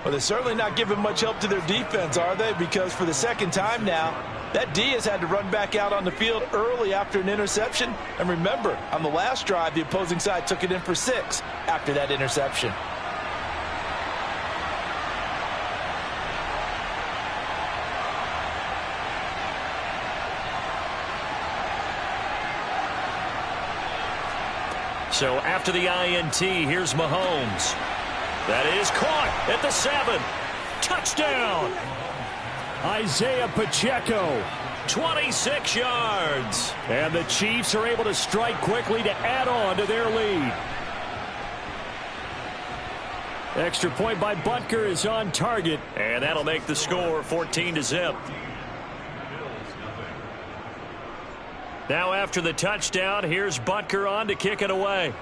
Well, they're certainly not giving much help to their defense, are they? Because for the second time now, that D has had to run back out on the field early after an interception. And remember, on the last drive, the opposing side took it in for 6 after that interception.
So after the INT, here's Mahomes. That is caught at the 7. Touchdown.
Isaiah Pacheco.
26 yards.
And the Chiefs are able to strike quickly to add on to their lead. Extra point by Butker is on target.
And that'll make the score 14-0. Now after the touchdown, here's Butker on to kick it away.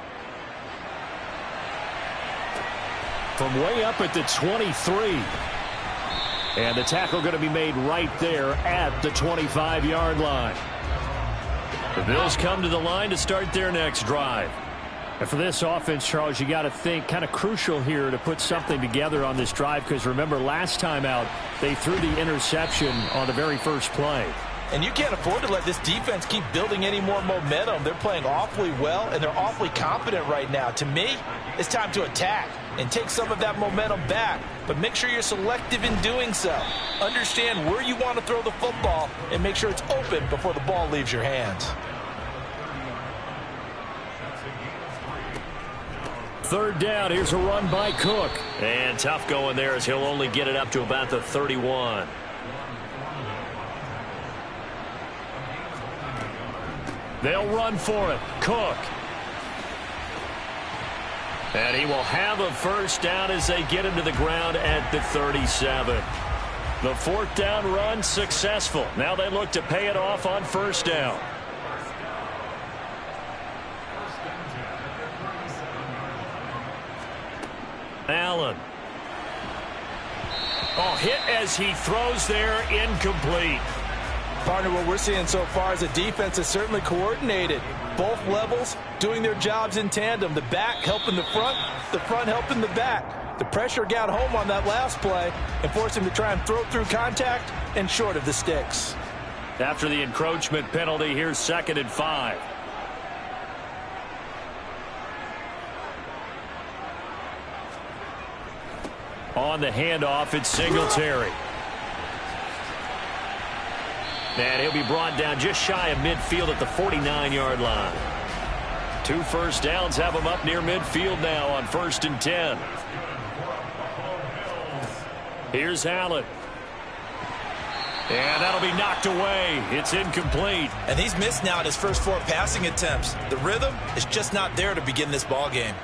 From way up at the 23. And the tackle going to be made right there at the 25-yard line.
The Bills come to the line to start their next drive.
And for this offense, Charles, you got to think kind of crucial here to put something together on this drive, because remember last time out they threw the interception on the very first play.
And you can't afford to let this defense keep building any more momentum. They're playing awfully well, and they're awfully confident right now. To me, it's time to attack and take some of that momentum back. But make sure you're selective in doing so. Understand where you want to throw the football and make sure it's open before the ball leaves your hands.
Third down, here's a run by Cook.
And tough going there as he'll only get it up to about the 31.
They'll run for it. Cook.
And he will have a first down as they get him to the ground at the 37. The fourth down run successful. Now they look to pay it off on first down. Allen. Oh, hit as he throws there, incomplete.
Partner, what we're seeing so far is a defense is certainly coordinated. Both levels doing their jobs in tandem. The back helping the front helping the back. The pressure got home on that last play and forced him to try and throw through contact and short of the sticks.
After the encroachment penalty, here's 2nd and 5. On the handoff, it's Singletary. And he'll be brought down just shy of midfield at the 49-yard line. 2 first downs have him up near midfield now on 1st and 10. Here's Allen. And that'll be knocked away. It's incomplete.
And he's missed now in his first 4 passing attempts. The rhythm is just not there to begin this ball game.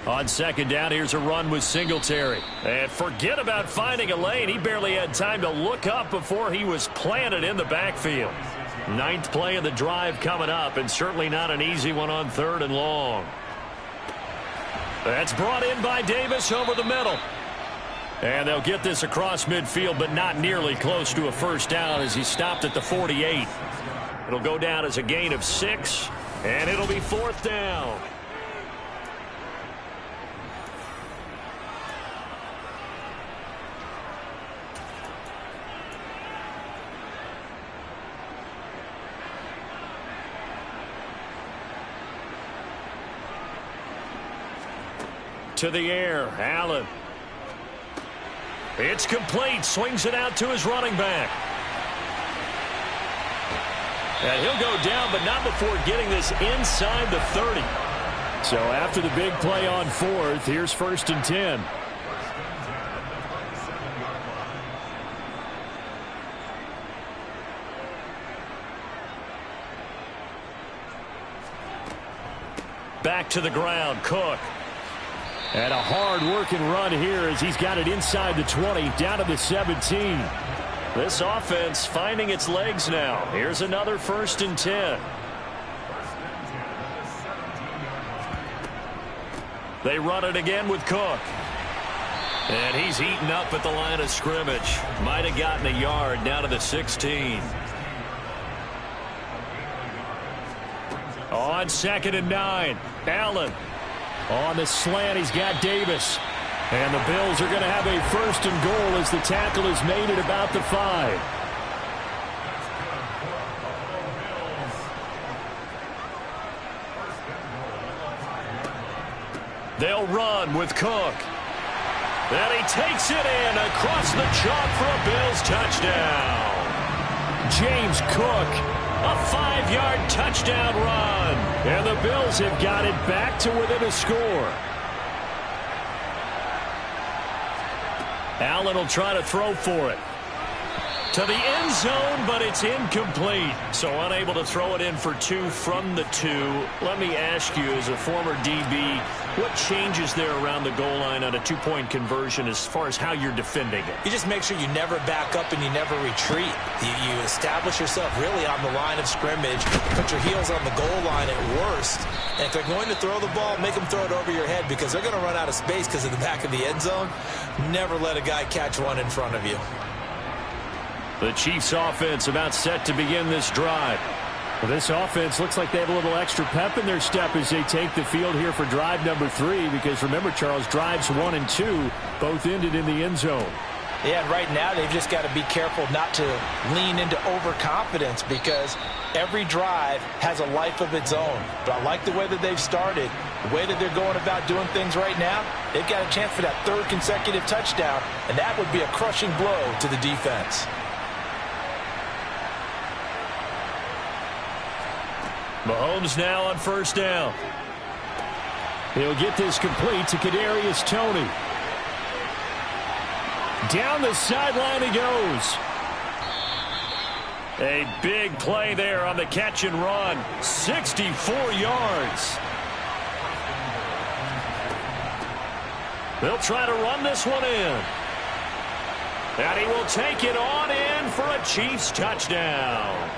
On 2nd down, here's a run with Singletary. And forget about finding a lane. He barely had time to look up before he was planted in the backfield. 9th play of the drive coming up, and certainly not an easy one on 3rd and long. That's brought in by Davis over the middle. And they'll get this across midfield, but not nearly close to a first down as he stopped at the 48. It'll go down as a gain of 6, and it'll be 4th down. To the air, Allen. It's complete. Swings it out to his running back. And he'll go down, but not before getting this inside the 30.
So after the big play on 4th, here's 1st and 10.
Back to the ground, Cook.
And a hard-working run here as he's got it inside the 20, down to the 17.
This offense finding its legs now. Here's another 1st and 10. They run it again with Cook. And he's eaten up at the line of scrimmage. Might have gotten a yard down to the 16. On 2nd and 9, Allen. On the slant, he's got Davis. And the Bills are going to have a 1st and goal as the tackle is made at about the 5. They'll run with Cook. And he takes it in across the chalk for a Bills touchdown.
James Cook A 5-yard touchdown run. And the Bills have got it back to within a score. Allen will try to throw for it. To the end zone, but it's incomplete. So unable to throw it in for 2 from the 2. Let me ask you, as a former DB, what changes there around the goal line on a 2-point conversion as far as how you're defending it?
You just make sure you never back up and you never retreat. You establish yourself really on the line of scrimmage, put your heels on the goal line at worst, and if they're going to throw the ball, make them throw it over your head because they're going to run out of space because of the back of the end zone. Never let a guy catch one in front of you.
The Chiefs offense about set to begin this drive. Well, this offense looks like they have a little extra pep in their step as they take the field here for drive number 3, because remember, Charles, drives 1 and 2 both ended in the end zone.
Yeah, and right now they've just got to be careful not to lean into overconfidence because every drive has a life of its own. But I like the way that they've started, the way that they're going about doing things right now. They've got a chance for that 3rd consecutive touchdown, and that would be a crushing blow to the defense.
Mahomes now on first down. He'll get this complete to Kadarius Toney. Down the sideline he goes. A big play there on the catch and run. 64 yards. They'll try to run this one in. And he will take it on in for a Chiefs touchdown.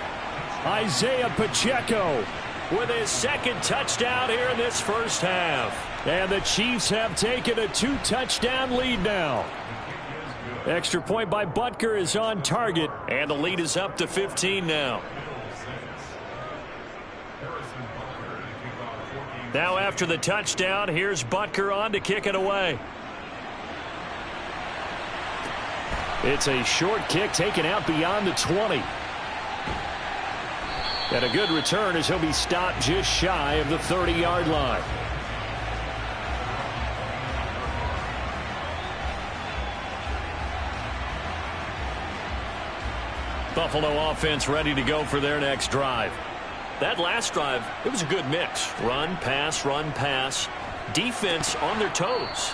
Isaiah Pacheco with his 2nd touchdown here in this first half. And the Chiefs have taken a 2-touchdown lead now. Extra point by Butker is on target, and the lead is up to 15 now. Now after the touchdown, here's Butker on to kick it away. It's a short kick taken out beyond the 20. And a good return as he'll be stopped just shy of the 30-yard line. Buffalo offense ready to go for their next drive. That last drive, it was a good mix. Run, pass, defense on their toes.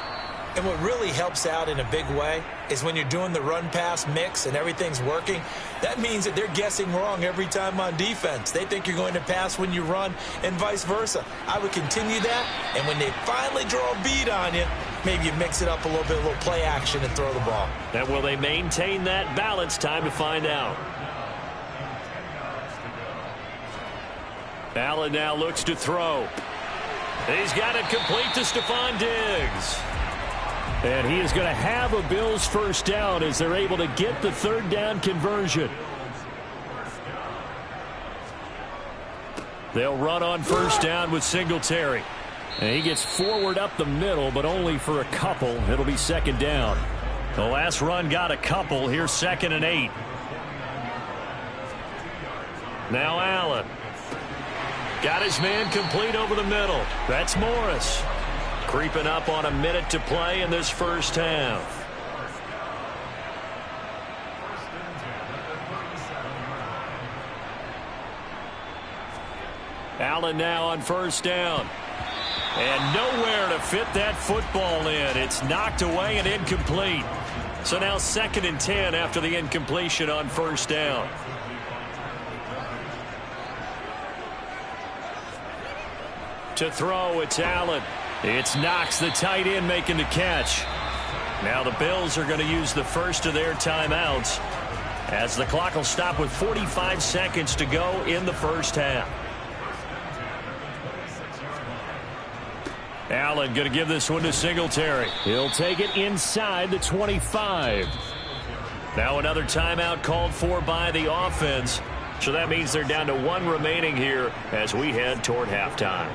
And what really helps out in a big way is when you're doing the run-pass mix and everything's working, that means that they're guessing wrong every time on defense. They think you're going to pass when you run and vice versa. I would continue that, and when they finally draw a bead on you, maybe you mix it up a little bit, a little play action and throw the ball.
And will they maintain that balance? Time to find out. Allen now looks to throw. He's got it complete to Stephon Diggs. And he is going to have a Bills first down as they're able to get the 3rd down conversion. They'll run on first down with Singletary. And he gets forward up the middle, but only for a couple. It'll be 2nd down. The last run got a couple. Here's 2nd and 8. Now Allen. Got his man complete over the middle. That's Morris. Creeping up on a minute to play in this first half. Allen now on first down. And nowhere to fit that football in. It's knocked away and incomplete. So now 2nd and 10 after the incompletion on first down. To throw, it's Allen. It's Knox, the tight end, making the catch. Now the Bills are going to use the first of their timeouts as the clock will stop with 45 seconds to go in the first half. Allen going to give this one to Singletary. He'll take it inside the 25. Now another timeout called for by the offense. So that means they're down to 1 remaining here as we head toward halftime.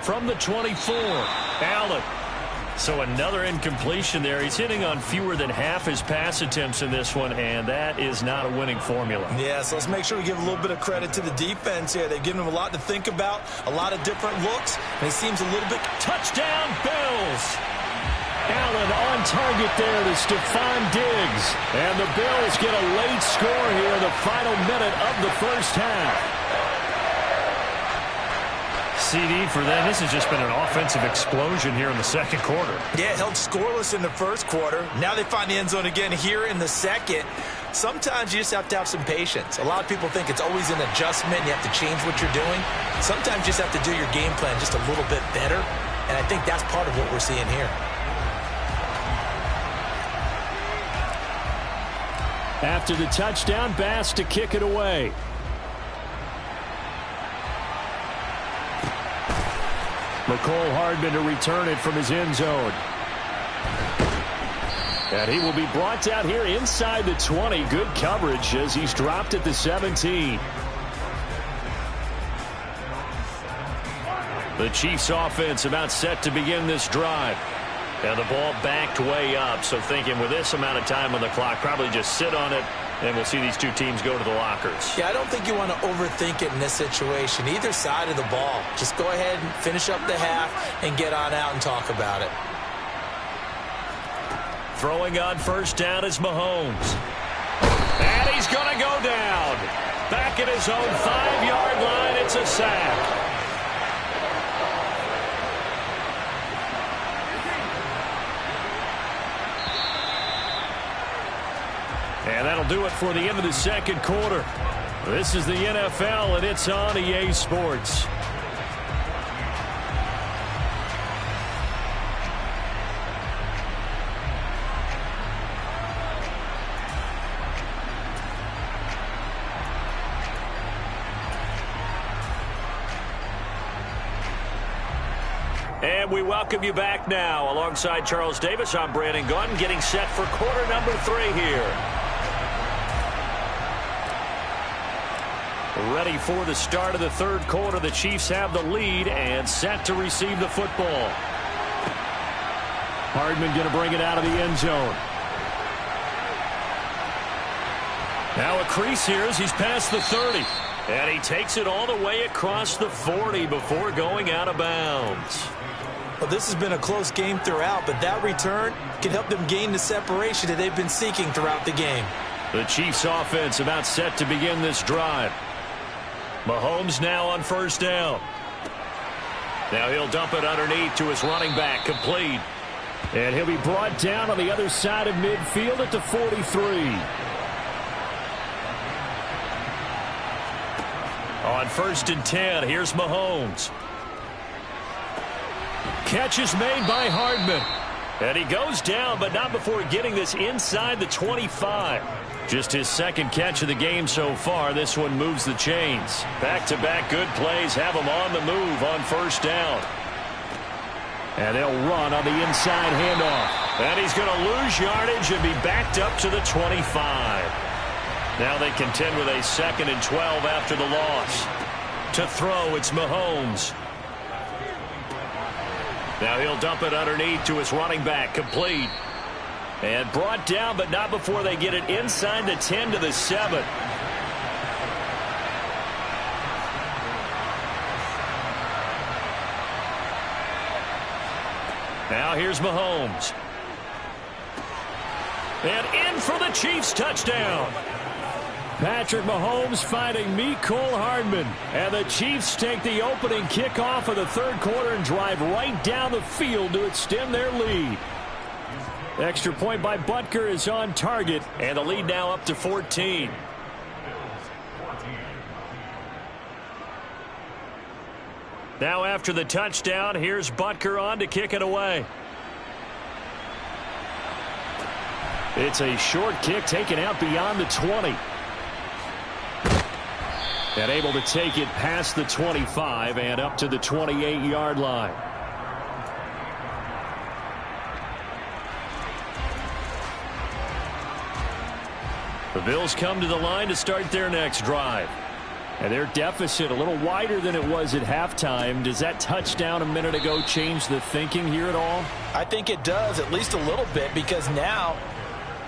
From the 24, Allen. So another incompletion there. He's hitting on fewer than half his pass attempts in this one, and that is not a winning formula.
Yeah, so let's make sure we give a little bit of credit to the defense here. They've given him a lot to think about, a lot of different looks, and he seems a little bit...
Touchdown, Bills! Allen on target there to Stephon Diggs. And the Bills get a late score here in the final minute of the first half. CD for them. This has just been an offensive explosion here in the second quarter.
Yeah, held scoreless in the first quarter. Now they find the end zone again here in the second. Sometimes you just have to have some patience. A lot of people think it's always an adjustment. You have to change what you're doing. Sometimes you just have to do your game plan just a little bit better. And I think that's part of what we're seeing here.
After the touchdown, Bass to kick it away. McCole Hardman to return it from his end zone. And he will be brought down here inside the 20. Good coverage as he's dropped at the 17. The Chiefs offense about set to begin this drive. And the ball backed way up, so thinking with this amount of time on the clock, probably just sit on it, and we'll see these two teams go to the lockers.
Yeah, I don't think you want to overthink it in this situation. Either side of the ball. Just go ahead and finish up the half and get on out and talk about it.
Throwing on first down is Mahomes. And he's going to go down. Back at his own 5-yard line, it's a sack. And that'll do it for the end of the second quarter. This is the NFL, and it's on EA Sports. And we welcome you back now. Alongside Charles Davis, I'm Brandon Gunn, getting set for quarter number 3 here. Ready for the start of the third quarter. The Chiefs have the lead and set to receive the football.
Hardman going to bring it out of the end zone.
Now a crease here as he's past the 30. And he takes it all the way across the 40 before going out of bounds.
Well, this has been a close game throughout, but that return can help them gain the separation that they've been seeking throughout the game.
The Chiefs offense about set to begin this drive. Mahomes now on first down. Now he'll dump it underneath to his running back, complete.
And he'll be brought down on the other side of midfield at the 43.
On first and 10, here's Mahomes. Catch is made by Hardman. And he goes down, but not before getting this inside the 25. Just his second catch of the game so far. This one moves the chains. Back-to-back good plays have him on the move on first down.
And they'll run on the inside handoff.
And he's going to lose yardage and be backed up to the 25. Now they contend with a 2nd and 12 after the loss. To throw, it's Mahomes. Now he'll dump it underneath to his running back, complete. And brought down, but not before they get it inside the 10 to the 7. Now here's Mahomes. And in for the Chiefs touchdown.
Patrick Mahomes finding Mecole Hardman. And the Chiefs take the opening kickoff of the third quarter and drive right down the field to extend their lead. Extra point by Butker is on target.
And the lead now up to 14. Now after the touchdown, here's Butker on to kick it away.
It's a short kick taken out beyond the 20. And able to take it past the 25 and up to the 28-yard line.
The Bills come to the line to start their next drive.
And their deficit a little wider than it was at halftime. Does that touchdown a minute ago change the thinking here at all?
I think it does, at least a little bit, because now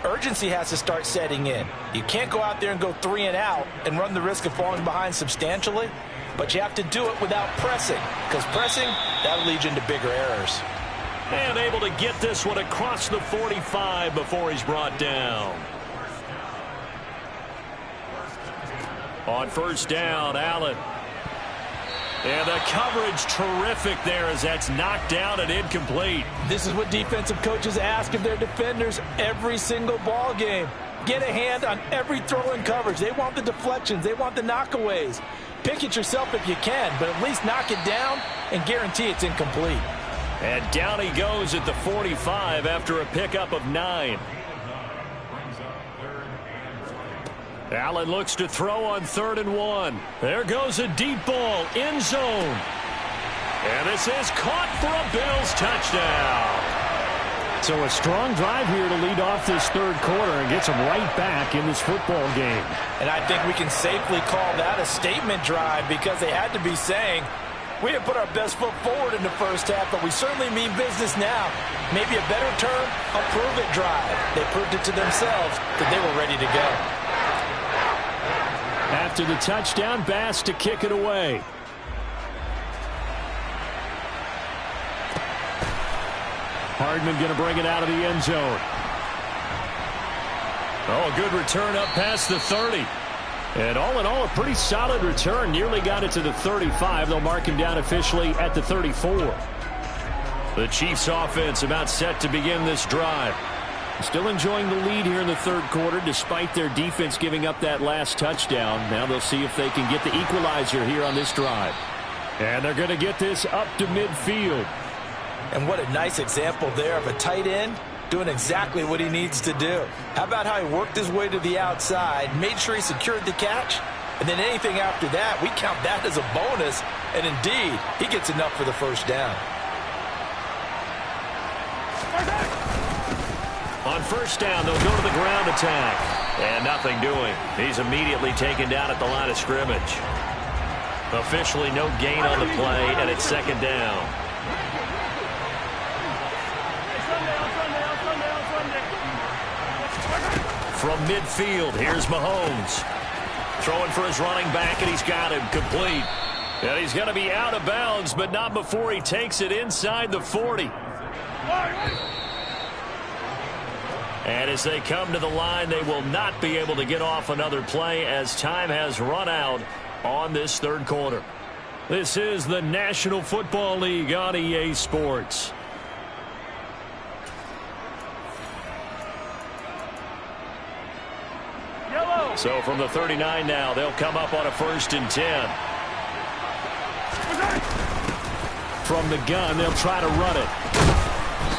urgency has to start setting in. You can't go out there and go 3 and out and run the risk of falling behind substantially, but you have to do it without pressing, because pressing, that'll lead you into bigger errors.
And able to get this one across the 45 before he's brought down. On first down, Allen. And the coverage terrific there as that's knocked down and incomplete.
This is what defensive coaches ask of their defenders every single ball game. Get a hand on every throw in coverage. They want the deflections. They want the knockaways. Pick it yourself if you can, but at least knock it down and guarantee it's incomplete.
And down he goes at the 45 after a pickup of 9. Allen looks to throw on 3rd and 1. There goes a deep ball, end zone. And this is caught for a Bills touchdown.
So a strong drive here to lead off this third quarter and gets them right back in this football game.
And I think we can safely call that a statement drive because they had to be saying, we didn't put our best foot forward in the first half, but we certainly mean business now. Maybe a better term, a prove-it drive. They proved it to themselves that they were ready to go.
After the touchdown, Bass to kick it away. Hardman going to bring it out of the end zone.
Oh, a good return up past the 30.
And all in all, a pretty solid return. Nearly got it to the 35. They'll mark him down officially at the 34.
The Chiefs offense about set to begin this drive.
Still enjoying the lead here in the third quarter despite their defense giving up that last touchdown. Now they'll see if they can get the equalizer here on this drive. And they're going to get this up to midfield.
And what a nice example there of a tight end doing exactly what he needs to do. How about how he worked his way to the outside, made sure he secured the catch, and then anything after that, we count that as a bonus. And indeed, he gets enough for the first down.
On first down, they'll go to the ground attack. And nothing doing. He's immediately taken down at the line of scrimmage. Officially no gain on the play, and it's second down. From midfield, here's Mahomes. Throwing for his running back, and he's got him complete. And he's going to be out of bounds, but not before he takes it inside the 40. And as they come to the line, they will not be able to get off another play as time has run out on this third quarter. This is the National Football League on EA Sports. So from the 39 now, they'll come up on a 1st and 10.
From the gun, they'll try to run it.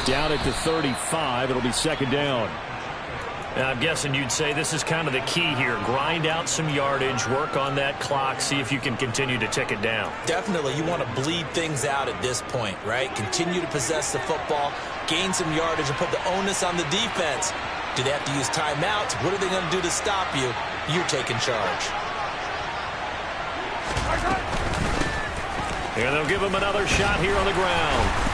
Down at the 35, it'll be second down.
Now, I'm guessing you'd say this is kind of the key here. Grind out some yardage, work on that clock, see if you can continue to tick it down.
Definitely, you want to bleed things out at this point, right? Continue to possess the football, gain some yardage, and put the onus on the defense. Do they have to use timeouts? What are they going to do to stop you? You're taking charge.
And they'll give him another shot here on the ground.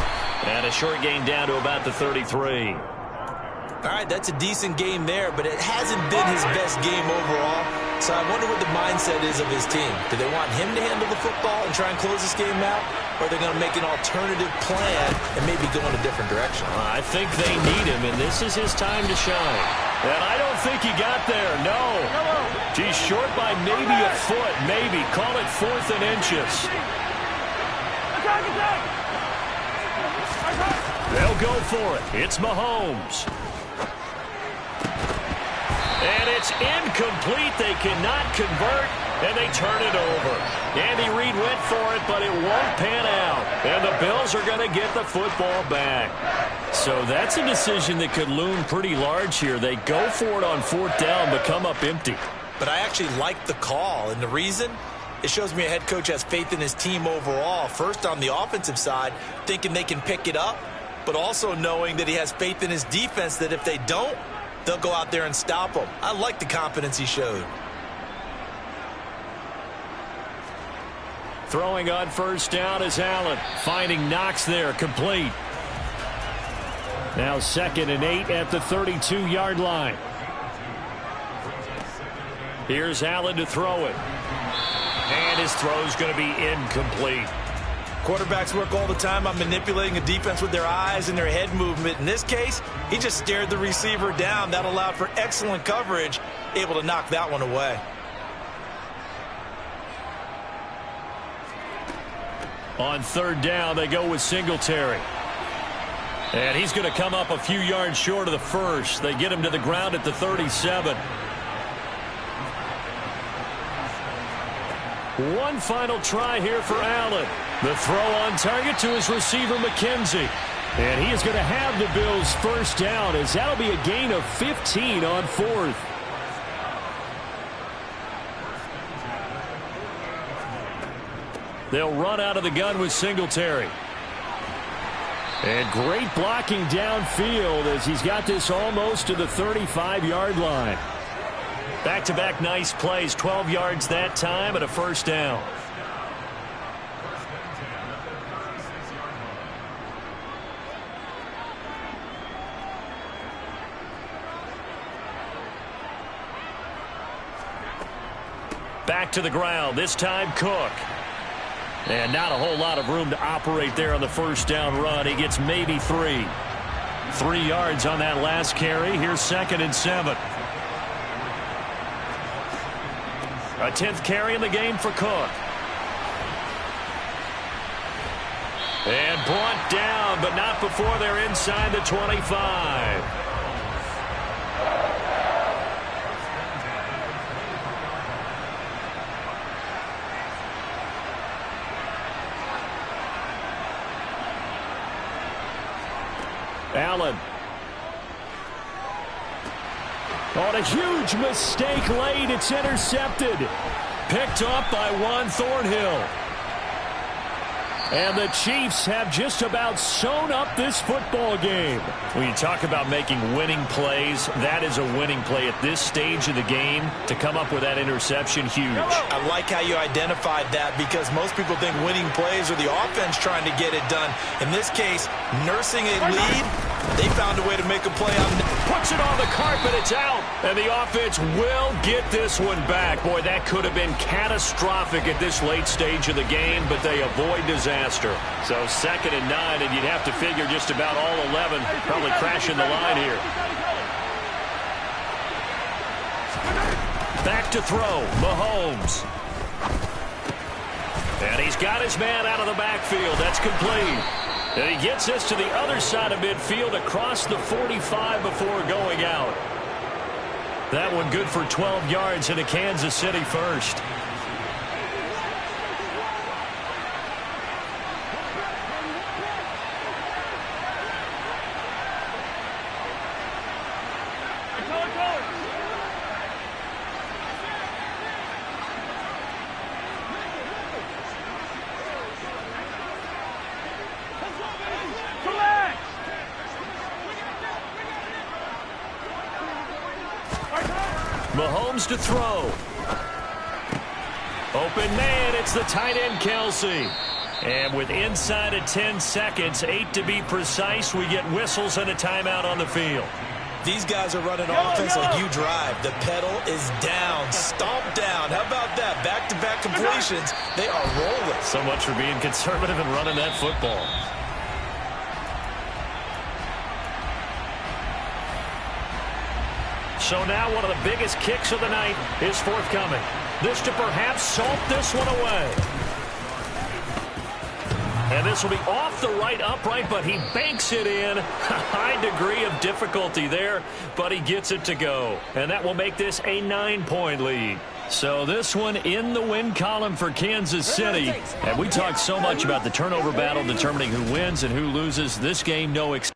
And a short gain down to about the 33.
All right, that's a decent game there, but it hasn't been his best game overall. So I wonder what the mindset is of his team. Do they want him to handle the football and try and close this game out? Or are they going to make an alternative plan and maybe go in a different direction?
I think they need him, and this is his time to shine. And I don't think he got there, no. He's short by maybe a foot, maybe. Call it 4th and inches. They'll go for it. It's Mahomes. And it's incomplete. They cannot convert, and they turn it over. Andy Reid went for it, but it won't pan out. And the Bills are going to get the football back. So that's a decision that could loom pretty large here. They go for it on 4th down, but come up empty.
But I actually like the call, and the reason? It shows me a head coach has faith in his team overall. First, on the offensive side, thinking they can pick it up, but also knowing that he has faith in his defense that if they don't, they'll go out there and stop them. I like the confidence he showed.
Throwing on first down is Allen. Finding Knox there, complete.
Now 2nd and 8 at the 32-yard line.
Here's Allen to throw it. And his throw's going to be incomplete.
Quarterbacks work all the time on manipulating a defense with their eyes and their head movement. In this case, he just stared the receiver down. That allowed for excellent coverage, able to knock that one away.
On third down, they go with Singletary. And he's going to come up a few yards short of the first. They get him to the ground at the 37. One final try here for Allen. The throw on target to his receiver, McKenzie. And he is going to have the Bills first down, as that'll be a gain of 15 on fourth. They'll run out of the gun with Singletary. And great blocking downfield as he's got this almost to the 35-yard line. Back-to-back nice plays, 12 yards that time and a first down. Back to the ground, this time Cook. And not a whole lot of room to operate there on the first down run. He gets maybe 3. 3 yards on that last carry. Here's 2nd and 7. A 10th carry in the game for Cook. And brought down, but not before they're inside the 25. Allen. On a huge mistake late. It's intercepted. Picked up by Juan Thornhill. And the Chiefs have just about sewn up this football game. When you talk about making winning plays, that is a winning play at this stage of the game. To come up with that interception, huge.
I like how you identified that, because most people think winning plays are the offense trying to get it done. In this case, nursing a lead, they found a way to make a play on it.
Puts it on the carpet, it's out. And the offense will get this one back. Boy, that could have been catastrophic at this late stage of the game, but they avoid disaster. So 2nd and 9, and you'd have to figure just about all 11 probably crashing the line here. Back to throw, Mahomes. And he's got his man out of the backfield. That's complete. And he gets this to the other side of midfield across the 45 before going out. That one good for 12 yards into Kansas City first. Mahomes to throw. Open man, it's the tight end, Kelsey. And with inside of 10 seconds, 8 to be precise, we get whistles and a timeout on the field.
These guys are running offense like you drive. The pedal is down, stomped down. How about that? Back-to-back completions. They are rolling.
So much for being conservative and running that football. So now one of the biggest kicks of the night is forthcoming. This to perhaps salt this one away. And this will be off the right upright, but he banks it in. A high degree of difficulty there, but he gets it to go. And that will make this a 9-point lead. So this one in the win column for Kansas City. And we talked so much about the turnover battle determining who wins and who loses. This game, no exception.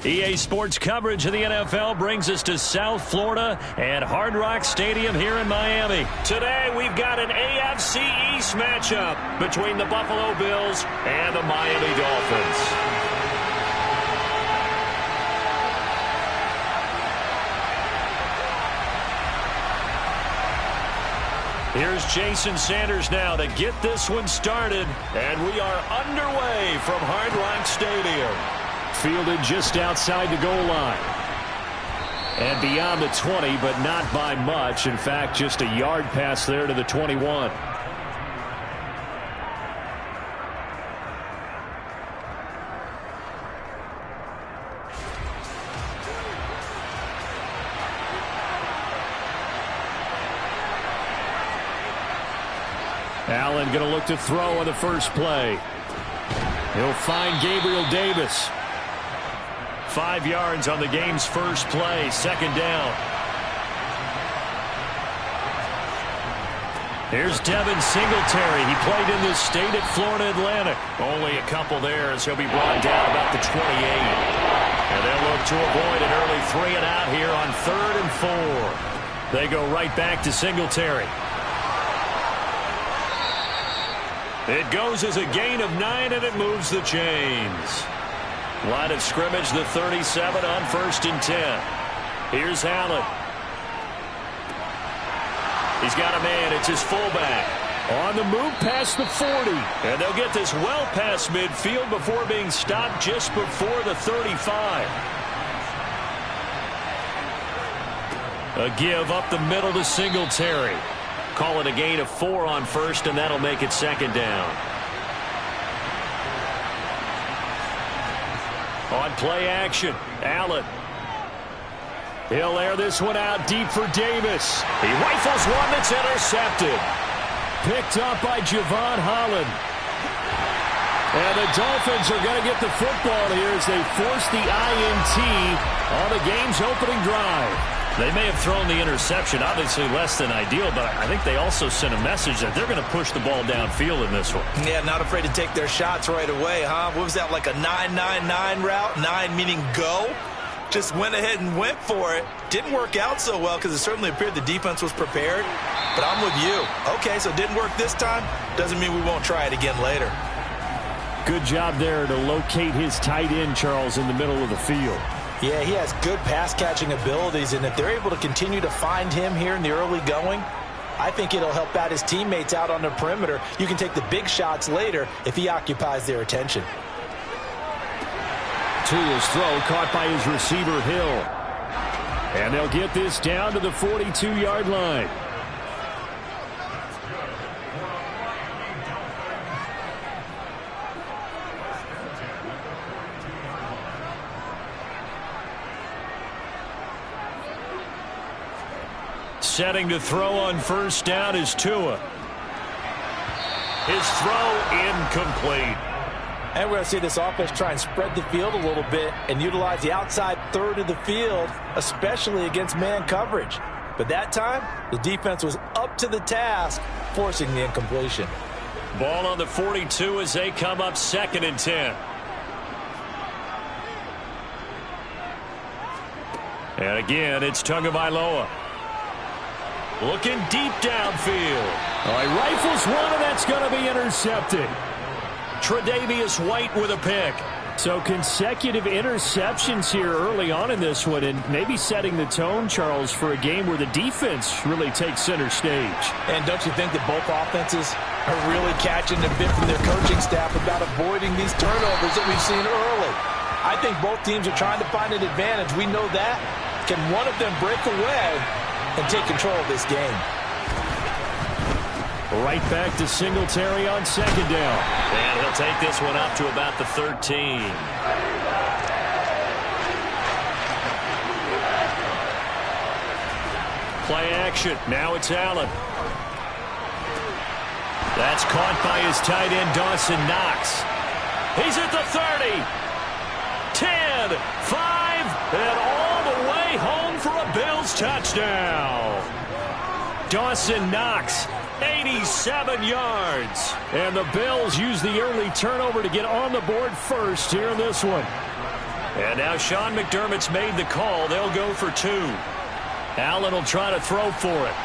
EA Sports coverage of the NFL brings us to South Florida and Hard Rock Stadium here in Miami. Today we've got an AFC East matchup between the Buffalo Bills and the Miami Dolphins. Here's Jason Sanders now to get this one started, and we are underway from Hard Rock Stadium.
Fielded just outside the goal line. And beyond the 20, but not by much. In fact, just a yard pass there to the 21. Allen going to look to throw on the first play. He'll find Gabriel Davis. 5 yards on the game's first play, second down. Here's Devin Singletary. He played in this state at Florida Atlantic. Only a couple there as he'll be brought down about the 28. And they'll look to avoid an early 3 and out here on 3rd and 4. They go right back to Singletary. It goes as a gain of 9, and it moves the chains. Line of scrimmage, the 37 on 1st and 10. Here's Allen. He's got a man. It's his fullback. On the move past the 40. And they'll get this well past midfield before being stopped just before the 35. A give up the middle to Singletary. Call it a gain of 4 on 1st, and that'll make it 2nd down. On play action, Allen. He'll air this one out deep for Davis. He rifles one that's intercepted. Picked up by Javon Holland. And the Dolphins are going to get the football here as they force the INT on the game's opening drive. They may have thrown the interception, obviously less than ideal, but I think they also sent a message that they're going to push the ball downfield in this one.
Yeah, not afraid to take their shots right away, huh? What was that, like a 9-9-9 route? 9 meaning go? Just went ahead and went for it. Didn't work out so well because it certainly appeared the defense was prepared. But I'm with you. Okay, so it didn't work this time. Doesn't mean we won't try it again later.
Good job there to locate his tight end, Charles, in the middle of the field.
Yeah, he has good pass-catching abilities, and if they're able to continue to find him here in the early going, I think it'll help out his teammates out on the perimeter. You can take the big shots later if he occupies their attention.
To his throw, caught by his receiver, Hill. And they'll get this down to the 42-yard line. Setting to throw on 1st down is Tua. His throw incomplete.
And we're going to see this offense try and spread the field a little bit and utilize the outside third of the field, especially against man coverage. But that time, the defense was up to the task, forcing the incompletion.
Ball on the 42 as they come up 2nd and 10. And again, it's Tagovailoa. Looking deep downfield. Oh, he rifles one, and that's going to be intercepted. Tre'Davious White with a pick.
So consecutive interceptions here early on in this one, and maybe setting the tone, Charles, for a game where the defense really takes center stage.
And don't you think that both offenses are really catching the bit from their coaching staff about avoiding these turnovers that we've seen early? I think both teams are trying to find an advantage. We know that. Can one of them break away and take control of this game?
Right back to Singletary on 2nd down.
And he'll take this one up to about the 13. Play action. Now it's Allen. That's caught by his tight end, Dawson Knox. He's at the 30. 10, 5, and all the way home for a Bills touchdown. Dawson Knox, 87 yards. And the Bills use the early turnover to get on the board first here in this one. And now Sean McDermott's made the call. They'll go for 2. Allen will try to throw for it.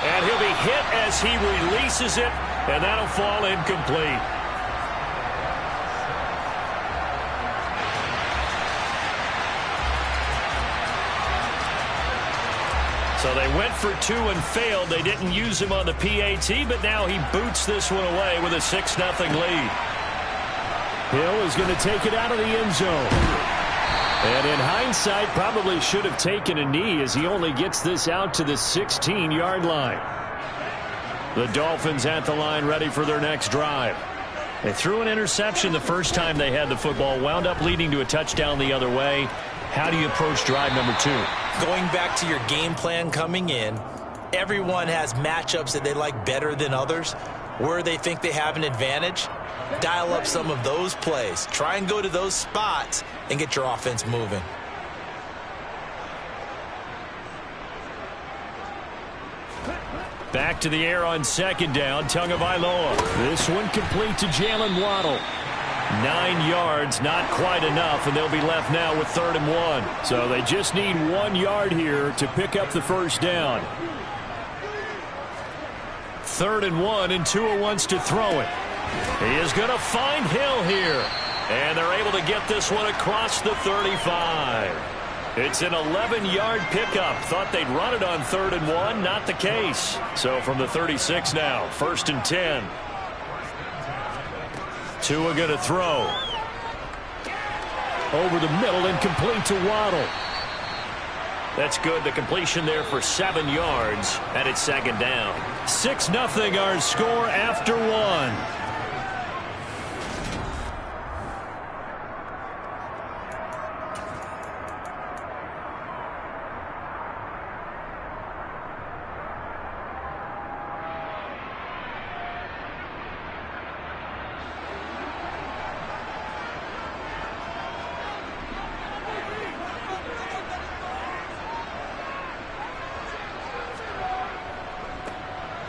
And he'll be hit as he releases it, and that'll fall incomplete. So they went for 2 and failed. They didn't use him on the PAT, but now he boots this one away with a 6-0 lead.
Hill is going to take it out of the end zone. And in hindsight, probably should have taken a knee as he only gets this out to the 16-yard line. The Dolphins at the line ready for their next drive. They threw an interception the first time they had the football, wound up leading to a touchdown the other way. How do you approach drive number 2?
Going back to your game plan coming in, everyone has matchups that they like better than others. Where they think they have an advantage, dial up some of those plays. Try and go to those spots and get your offense moving.
Back to the air on second down, Tagovailoa.
This one complete to Jalen Waddle.
9 yards, not quite enough, and they'll be left now with 3rd and 1.
So they just need 1 yard here to pick up the first down.
3rd and 1, and Tua wants to throw it. He is going to find Hill here. And they're able to get this one across the 35. It's an 11-yard pickup. Thought they'd run it on 3rd and 1. Not the case. So from the 36 now, 1st and 10. Tua going to throw.
Over the middle and complete to Waddle.
That's good. The completion there for 7 yards, and it's 2nd down. 6-0 our score after 1.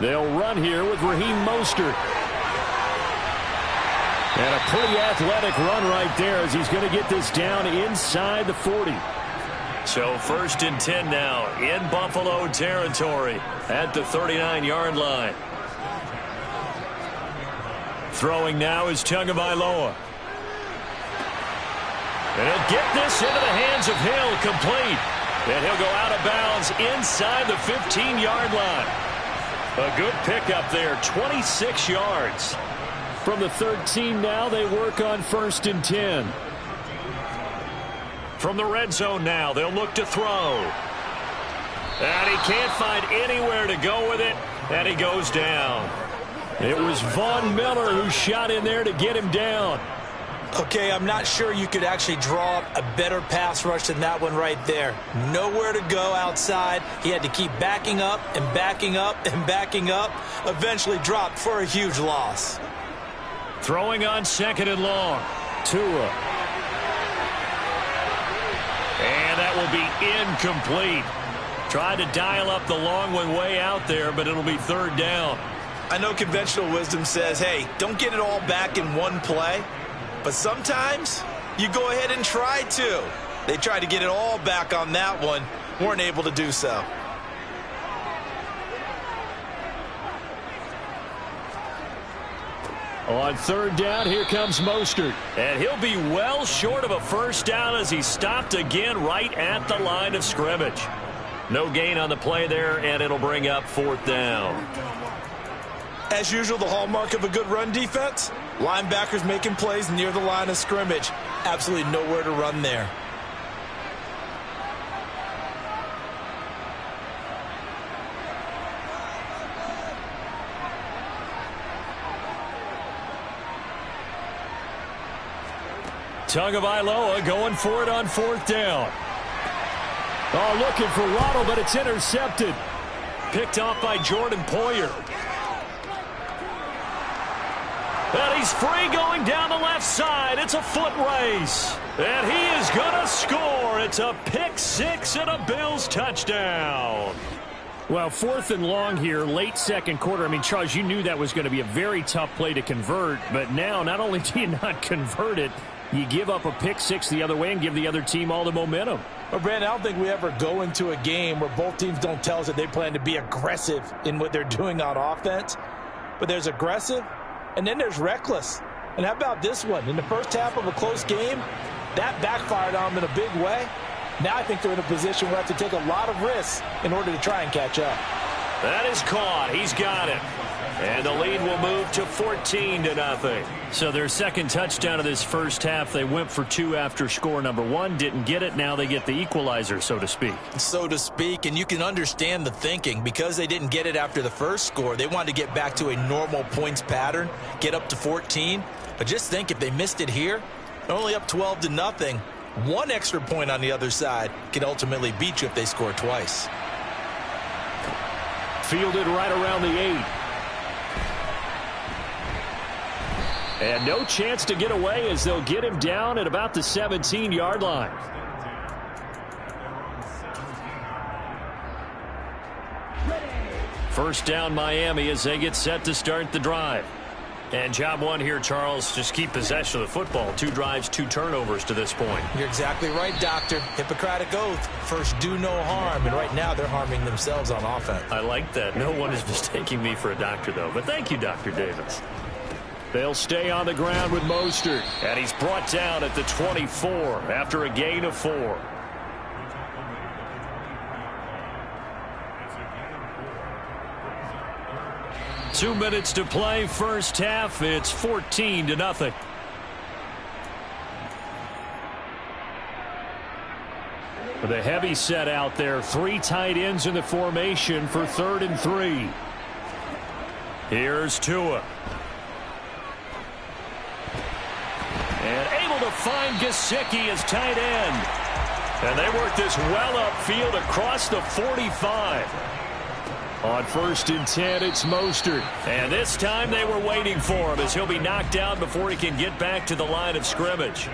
They'll run here with Raheem Mostert. And a pretty athletic run right there as he's going to get this down inside the 40.
So 1st and 10 now in Buffalo territory at the 39-yard line. Throwing now is Tagovailoa. And he'll get this into the hands of Hill, complete. And he'll go out of bounds inside the 15-yard line. A good pickup there, 26 yards.
From the 13 now, they work on 1st and 10.
From the red zone now, they'll look to throw. And he can't find anywhere to go with it, and he goes down.
It was Von Miller who shot in there to get him down.
Okay, I'm not sure you could actually draw up a better pass rush than that one right there. Nowhere to go outside. He had to keep backing up and backing up and backing up. Eventually dropped for a huge loss.
Throwing on 2nd and long.
Tua.
And that will be incomplete. Tried to dial up the long one way out there, but it'll be 3rd down.
I know conventional wisdom says, hey, don't get it all back in one play. But sometimes you go ahead and try to. They tried to get it all back on that one. Weren't able to do so.
On 3rd down, here comes Mostert.
And he'll be well short of a first down as he stopped again right at the line of scrimmage. No gain on the play there, and it'll bring up 4th down.
As usual, the hallmark of a good run defense, linebackers making plays near the line of scrimmage. Absolutely nowhere to run there.
Tagovailoa going for it on 4th down.
Oh, looking for Waddle, but it's intercepted.
Picked off by Jordan Poyer. And he's free going down the left side. It's a foot race. And he is going to score. It's a pick 6 and a Bills touchdown.
Well, 4th and long here, late 2nd quarter. I mean, Charles, you knew that was going to be a very tough play to convert. But now, not only do you not convert it, You give up a pick six the other way and give the other team all the momentum.
Well, Brandon, I don't think we ever go into a game where both teams don't tell us that they plan to be aggressive in what they're doing on offense. But there's aggressive, and then there's reckless. And how about this one? In the first half of a close game, that backfired on them in a big way. Now I think they're in a position where they have to take a lot of risks in order to try and catch up.
That is caught. He's got it. And the lead will move to 14-0.
So their second touchdown of this first half, they went for two after score number one. Didn't get it. Now they get the equalizer, so to speak.
So to speak, and you can understand the thinking. Because they didn't get it after the first score, they wanted to get back to a normal points pattern, get up to 14. But just think, if they missed it here, they're only up 12-0. One extra point on the other side can ultimately beat you if they score twice.
Fielded right around the 8. And no chance to get away as they'll get him down at about the 17-yard line. First down Miami as they get set to start the drive.
And job one here, Charles, just keep possession of the football. 2 drives, 2 turnovers to this point.
You're exactly right, Doctor. Hippocratic oath. First, do no harm. And right now, they're harming themselves on offense.
I like that. No one is mistaking me for a doctor, though. But thank you, Dr. Davis.
They'll stay on the ground with Mostert.
And he's brought down at the 24 after a gain of 4.
Two minutes to play, first half. It's 14-0. With a heavy set out there, 3 tight ends in the formation for 3rd and 3. Here's Tua. And able to find Gesicki as tight end. And they work this well upfield across the 45. On 1st and 10, it's Mostert.
And this time they were waiting for him as he'll be knocked down before he can get back to the line of scrimmage.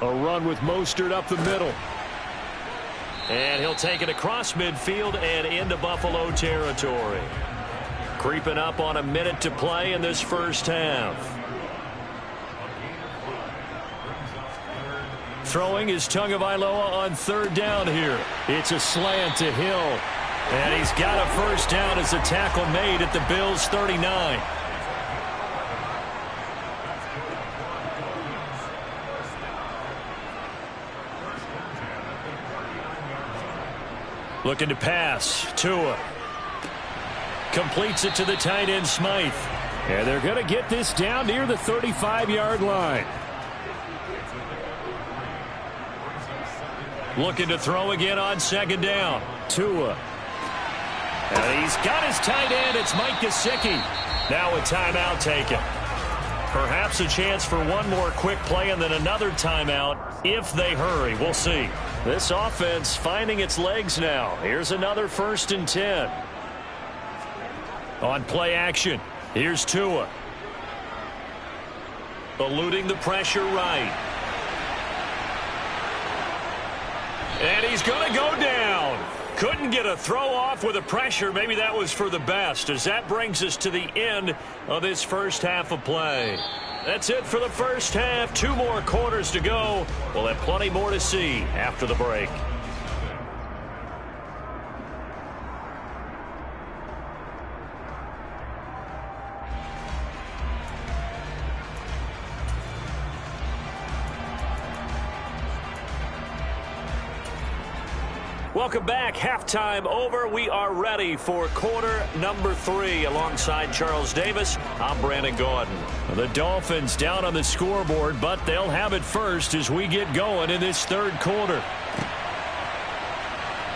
A run with Mostert up the middle.
And he'll take it across midfield and into Buffalo territory. Creeping up on a minute to play in this first half.
Throwing is Tagovailoa on 3rd down here. It's a slant to Hill.
And he's got a first down as a tackle made at the Bills' 39.
Looking to pass. Tua. Completes it to the tight end, Smythe. And they're going to get this down near the 35-yard line.
Looking to throw again on 2nd down.
Tua.
And he's got his tight end. It's Mike Gesicki. Now a timeout taken. Perhaps a chance for one more quick play and then another timeout if they hurry. We'll see. This offense finding its legs now. Here's another 1st and 10. On play action, here's Tua. Eluding the pressure right. And he's going to go down. Couldn't get a throw off with the pressure. Maybe that was for the best, as that brings us to the end of this first half of play. That's it for the first half. 2 more quarters to go. We'll have plenty more to see after the break. Welcome back. Halftime over. We are ready for quarter number 3. Alongside Charles Davis, I'm Brandon Gordon.
The Dolphins down on the scoreboard, but they'll have it first as we get going in this 3rd quarter.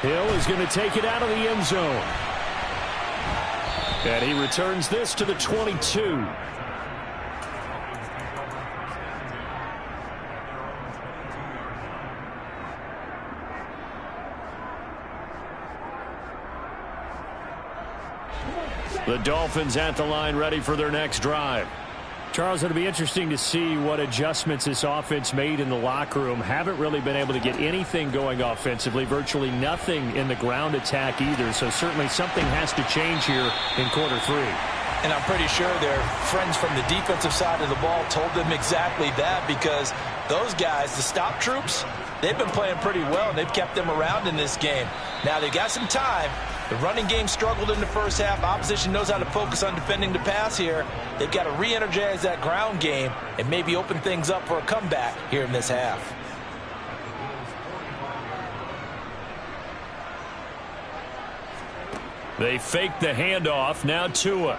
Hill is going to take it out of the end zone. And he returns this to the 22. The Dolphins at the line ready for their next drive. Charles, it'll be interesting to see what adjustments this offense made in the locker room. Haven't really been able to get anything going offensively, virtually nothing in the ground attack either. So certainly something has to change here in quarter 3.
And I'm pretty sure their friends from the defensive side of the ball told them exactly that, because those guys, the stop troops, they've been playing pretty well, and they've kept them around in this game. Now they've got some time. The running game struggled in the first half. Opposition knows how to focus on defending the pass here. They've got to re-energize that ground game and maybe open things up for a comeback here in this half.
They fake the handoff. Now Tua.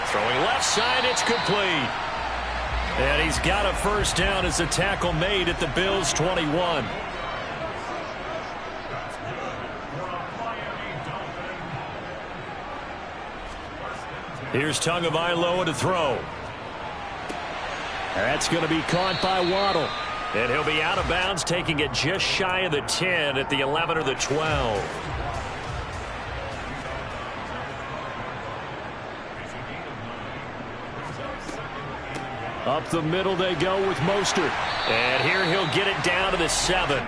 Throwing left side, it's complete. And he's got a first down as the tackle made at the Bills' 21. Here's Tagovailoa to throw.
That's going to be caught by Waddle.
And he'll be out of bounds, taking it just shy of the 10 at the 11 or the 12.
Up the middle they go with Mostert.
And here he'll get it down to the 7.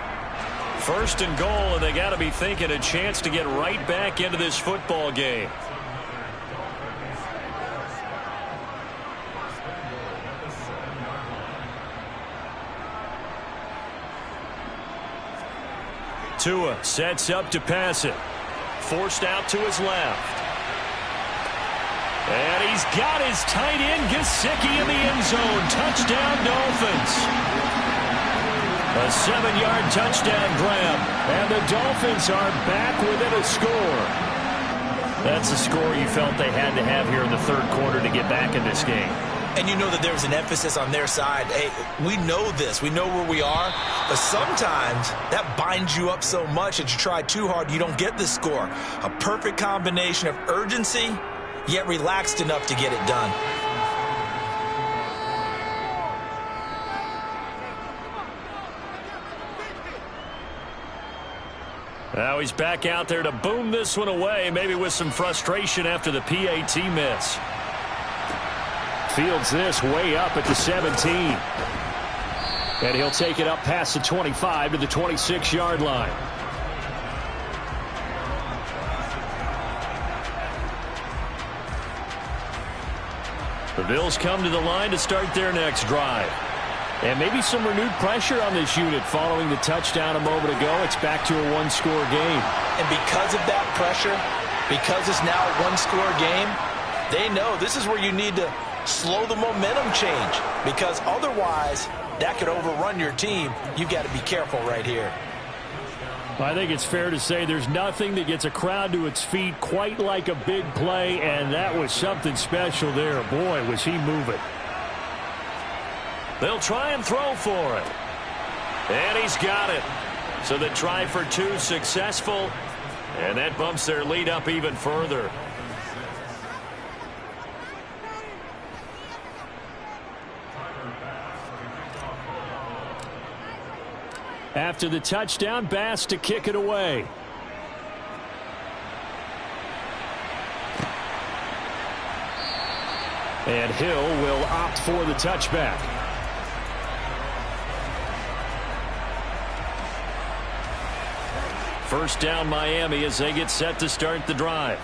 First and goal, and they got to be thinking a chance to get right back into this football game. Tua sets up to pass it. Forced out to his left. And he's got his tight end Gesicki in the end zone. Touchdown, Dolphins. A 7-yard touchdown grab.
And the Dolphins are back within a score.
That's a score you felt they had to have here in the third quarter to get back in this game.
And you know that there's an emphasis on their side. Hey, we know this. We know where we are. But sometimes that binds you up so much that you try too hard, you don't get the score. A perfect combination of urgency, yet relaxed enough to get it done.
Now he's back out there to boom this one away, maybe with some frustration after the PAT miss.
Fields this way up at the 17. And he'll take it up past the 25 to the 26-yard line.
The Bills come to the line to start their next drive.
And maybe some renewed pressure on this unit following the touchdown a moment ago. It's back to a one-score game.
And because of that pressure, because it's now a one-score game, they know this is where you need to slow the momentum change, because otherwise that could overrun your team. You've got to be careful right here.
I think it's fair to say there's nothing that gets a crowd to its feet quite like a big play, and that was something special there. Boy, was he moving.
They'll try and throw for it. And he's got it. So the try for 2 successful, and that bumps their lead up even further.
After the touchdown, Bass to kick it away. And Hill will opt for the touchback.
First down Miami as they get set to start the drive.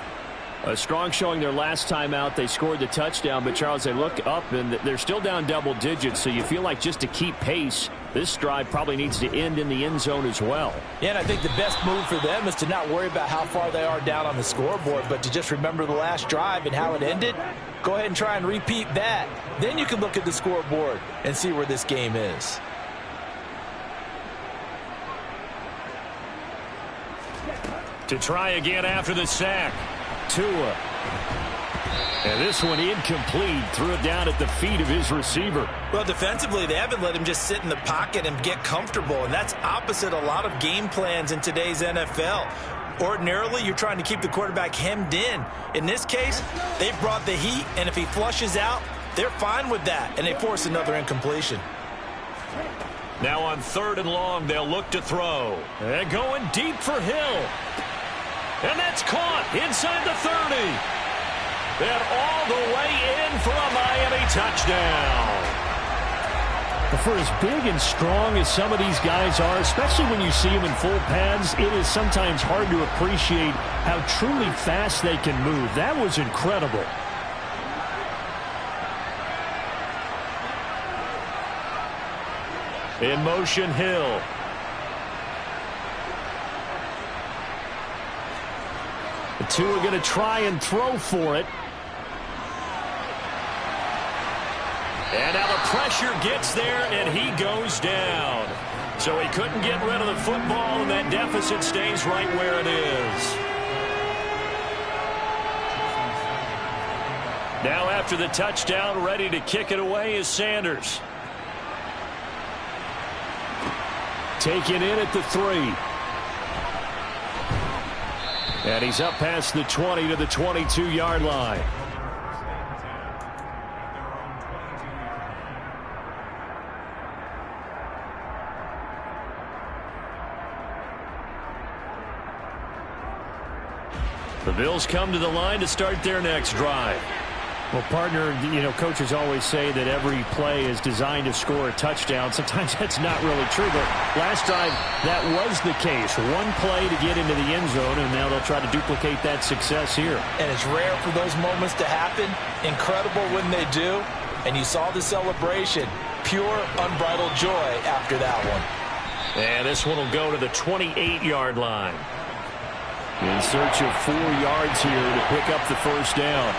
A strong showing their last time out. They scored the touchdown, but Charles, they look up and they're still down double digits, so you feel like just to keep pace, this drive probably needs to end in the end zone as well.
Yeah, and I think the best move for them is to not worry about how far they are down on the scoreboard, but to just remember the last drive and how it ended. Go ahead and try and repeat that. Then you can look at the scoreboard and see where this game is.
To try again after the sack.
Tua. And this one incomplete. Threw it down at the feet of his receiver.
Well, defensively, they haven't let him just sit in the pocket and get comfortable, and that's opposite a lot of game plans in today's NFL. Ordinarily, you're trying to keep the quarterback hemmed in. In this case, they've brought the heat, and if he flushes out, they're fine with that, and they force another incompletion.
Now on 3rd and long, they'll look to throw. And going deep for Hill. And that's caught inside the 30. And all the way in for a Miami touchdown.
For as big and strong as some of these guys are, especially when you see them in full pads, it is sometimes hard to appreciate how truly fast they can move. That was incredible.
In motion, Hill.
The two are going to try and throw for it.
And now the pressure gets there, and he goes down. So he couldn't get rid of the football, and that deficit stays right where it is. Now after the touchdown, ready to kick it away is Sanders.
Taken in at the 3. And he's up past the 20 to the 22-yard line.
The Bills come to the line to start their next drive.
Well, partner, coaches always say that every play is designed to score a touchdown. Sometimes that's not really true, but last time that was the case. One play to get into the end zone, and now they'll try to duplicate that success here.
And it's rare for those moments to happen. Incredible when they do. And you saw the celebration. Pure, unbridled joy after that one.
And this one will go to the 28-yard line.
In search of 4 yards here to pick up the first down.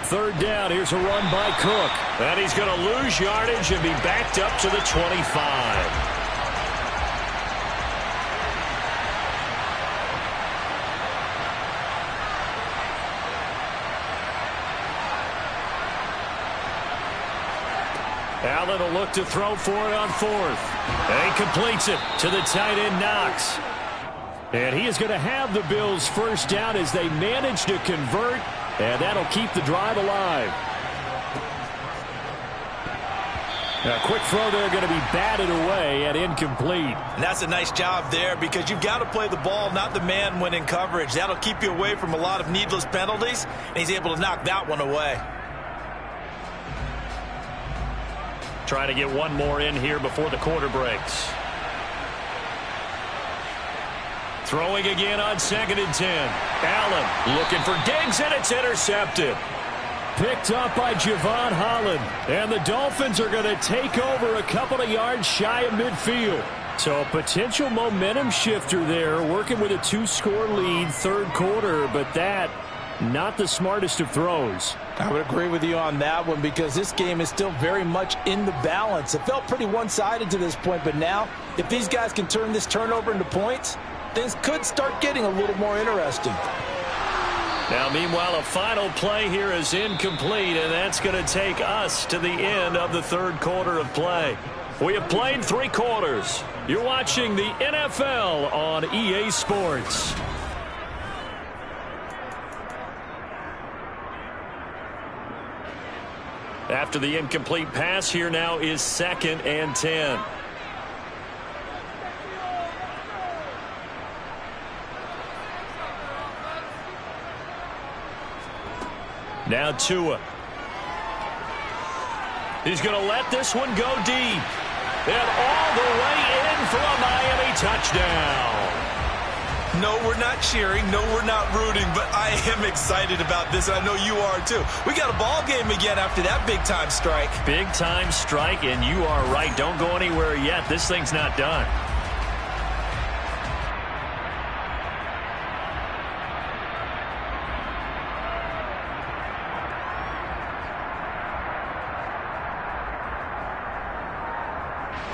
Third down. Here's a run by Cook.
And he's going to lose yardage and be backed up to the 25. Allen will look to throw for it on 4th. And he completes it to the tight end, Knox.
And he is going to have the Bills first down as they manage to convert. And that'll keep the drive alive. A quick throw there going to be batted away and incomplete.
And that's a nice job there because you've got to play the ball, not the man when in coverage. That'll keep you away from a lot of needless penalties, and he's able to knock that one away.
Trying to get one more in here before the quarter breaks. Throwing again on 2nd and 10. Allen looking for Diggs, and it's intercepted.
Picked up by Javon Holland. And the Dolphins are going to take over a couple of yards shy of midfield. So a potential momentum shifter there, working with a 2-score lead, third quarter, but that, not the smartest of throws.
I would agree with you on that one because this game is still very much in the balance. It felt pretty one-sided to this point, but now, if these guys can turn this turnover into points, things could start getting a little more interesting.
Now, meanwhile, a final play here is incomplete, and that's going to take us to the end of the third quarter of play. We have played 3 quarters. You're watching the NFL on EA Sports. After the incomplete pass, here now is 2nd and 10. Now Tua. He's going to let this one go deep. And all the way in for a Miami touchdown.
No, we're not cheering. No, we're not rooting. But I am excited about this. And I know you are too. We got a ball game again after that big-time strike.
Big-time strike, and you are right. Don't go anywhere yet. This thing's not done.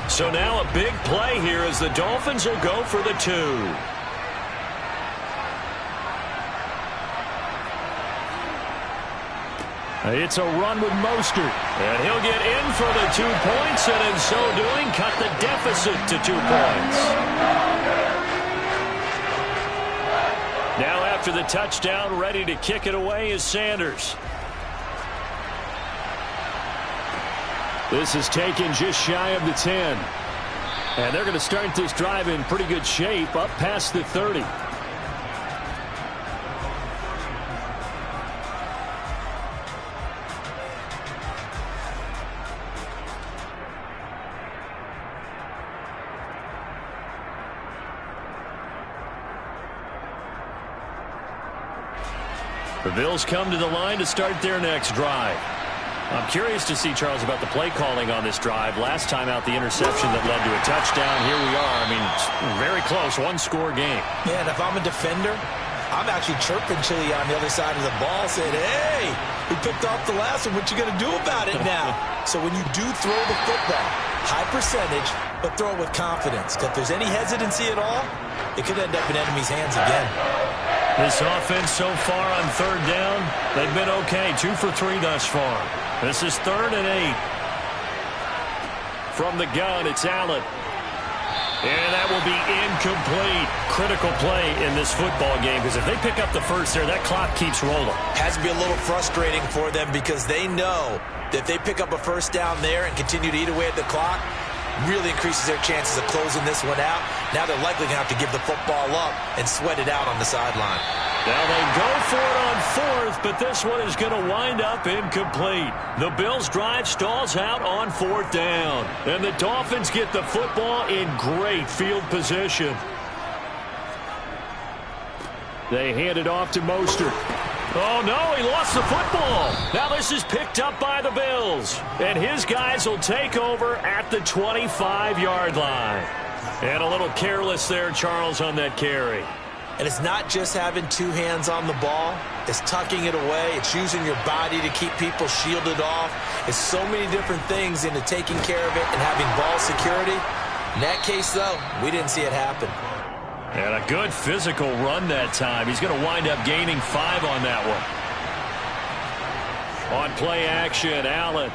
So now a big play here as the Dolphins will go for the 2.
It's a run with Mostert.
And he'll get in for the 2 points, and in so doing, cut the deficit to 2 points. Now after the touchdown, ready to kick it away is Sanders.
This is taken just shy of the 10. And they're going to start this drive in pretty good shape up past the 30. The Bills come to the line to start their next drive. I'm curious to see, Charles, about the play calling on this drive. Last time out, the interception that led to a touchdown. Here we are. I mean, it's very close, one-score game.
Yeah, and if I'm a defender, I'm actually chirping Chili on the other side of the ball, saying, hey, we picked off the last one. What you going to do about it now? So when you do throw the football, high percentage, but throw it with confidence. Because if there's any hesitancy at all, it could end up in enemy's hands again.
This offense so far on third down, they've been okay. 2 for 3 thus far. This is 3rd and 8. From the gun, it's Allen. And that will be incomplete. Critical play in this football game, because if they pick up the first there, that clock keeps rolling.
Has to be a little frustrating for them because they know that if they pick up a first down there and continue to eat away at the clock, really increases their chances of closing this one out. Now they're likely going to have to give the football up and sweat it out on the sideline.
Now they go for it on 4th, but this one is going to wind up incomplete. The Bills' drive stalls out on 4th down. And the Dolphins get the football in great field position. They hand it off to Mostert. Oh, no, he lost the football. Now this is picked up by the Bills. And his guys will take over at the 25-yard line. And a little careless there, Charles, on that carry.
And it's not just having 2 hands on the ball. It's tucking it away. It's using your body to keep people shielded off. It's so many different things into taking care of it and having ball security. In that case, though, we didn't see it happen.
And a good physical run that time. He's going to wind up gaining 5 on that one. On play action, Allen.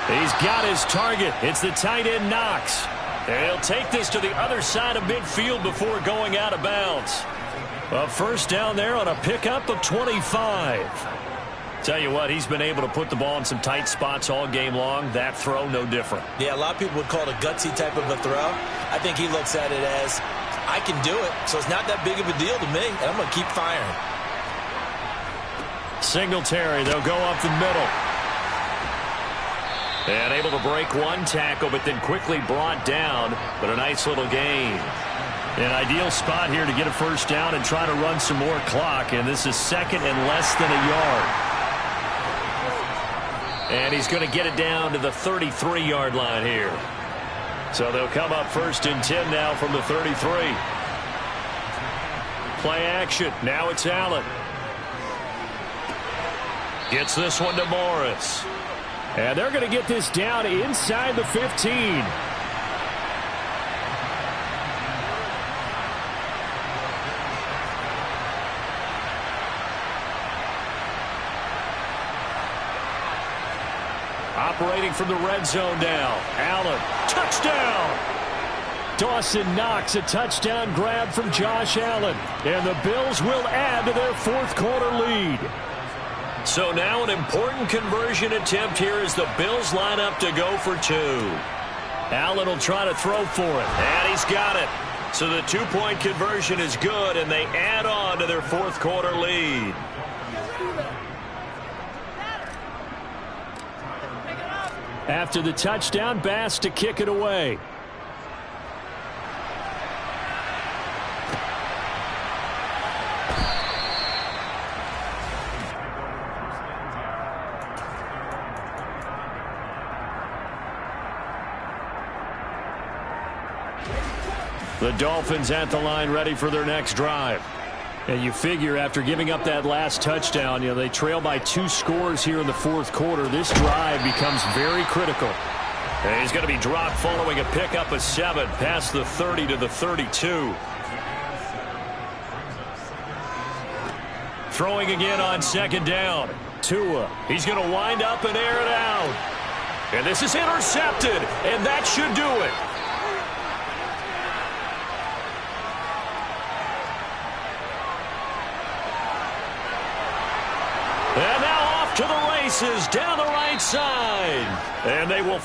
He's got his target. It's the tight end, Knox. And he'll take this to the other side of midfield before going out of bounds. A first down there on a pickup of 25. Tell you what, he's been able to put the ball in some tight spots all game long. That throw, no different.
Yeah, a lot of people would call it a gutsy type of a throw. I think he looks at it as, I can do it, so it's not that big of a deal to me, and I'm going to keep firing.
Singletary, they'll go up the middle. And able to break one tackle, but then quickly brought down. But a nice little gain. An ideal spot here to get a first down and try to run some more clock. And this is 2nd and less than a yard. And he's going to get it down to the 33-yard line here. So they'll come up 1st and 10 now from the 33. Play action. Now it's Allen. Gets this one to Morris.
And they're going to get this down inside the 15. Operating from the red zone now. Allen, touchdown! Dawson Knox, a touchdown grab from Josh Allen. And the Bills will add to their 4th quarter lead.
So now an important conversion attempt here as the Bills line up to go for 2. Allen will try to throw for it, and he's got it. So the 2-point conversion is good, and they add on to their 4th quarter lead.
After the touchdown, Bass to kick it away. The Dolphins at the line ready for their next drive. And you figure after giving up that last touchdown, they trail by 2 scores here in the 4th quarter. This drive becomes very critical.
And he's going to be dropped following a pickup of 7 past the 30 to the 32. Throwing again on 2nd down. Tua. He's going to wind up and air it out. And this is intercepted, and that should do it. And now off to the races down the right side. And they will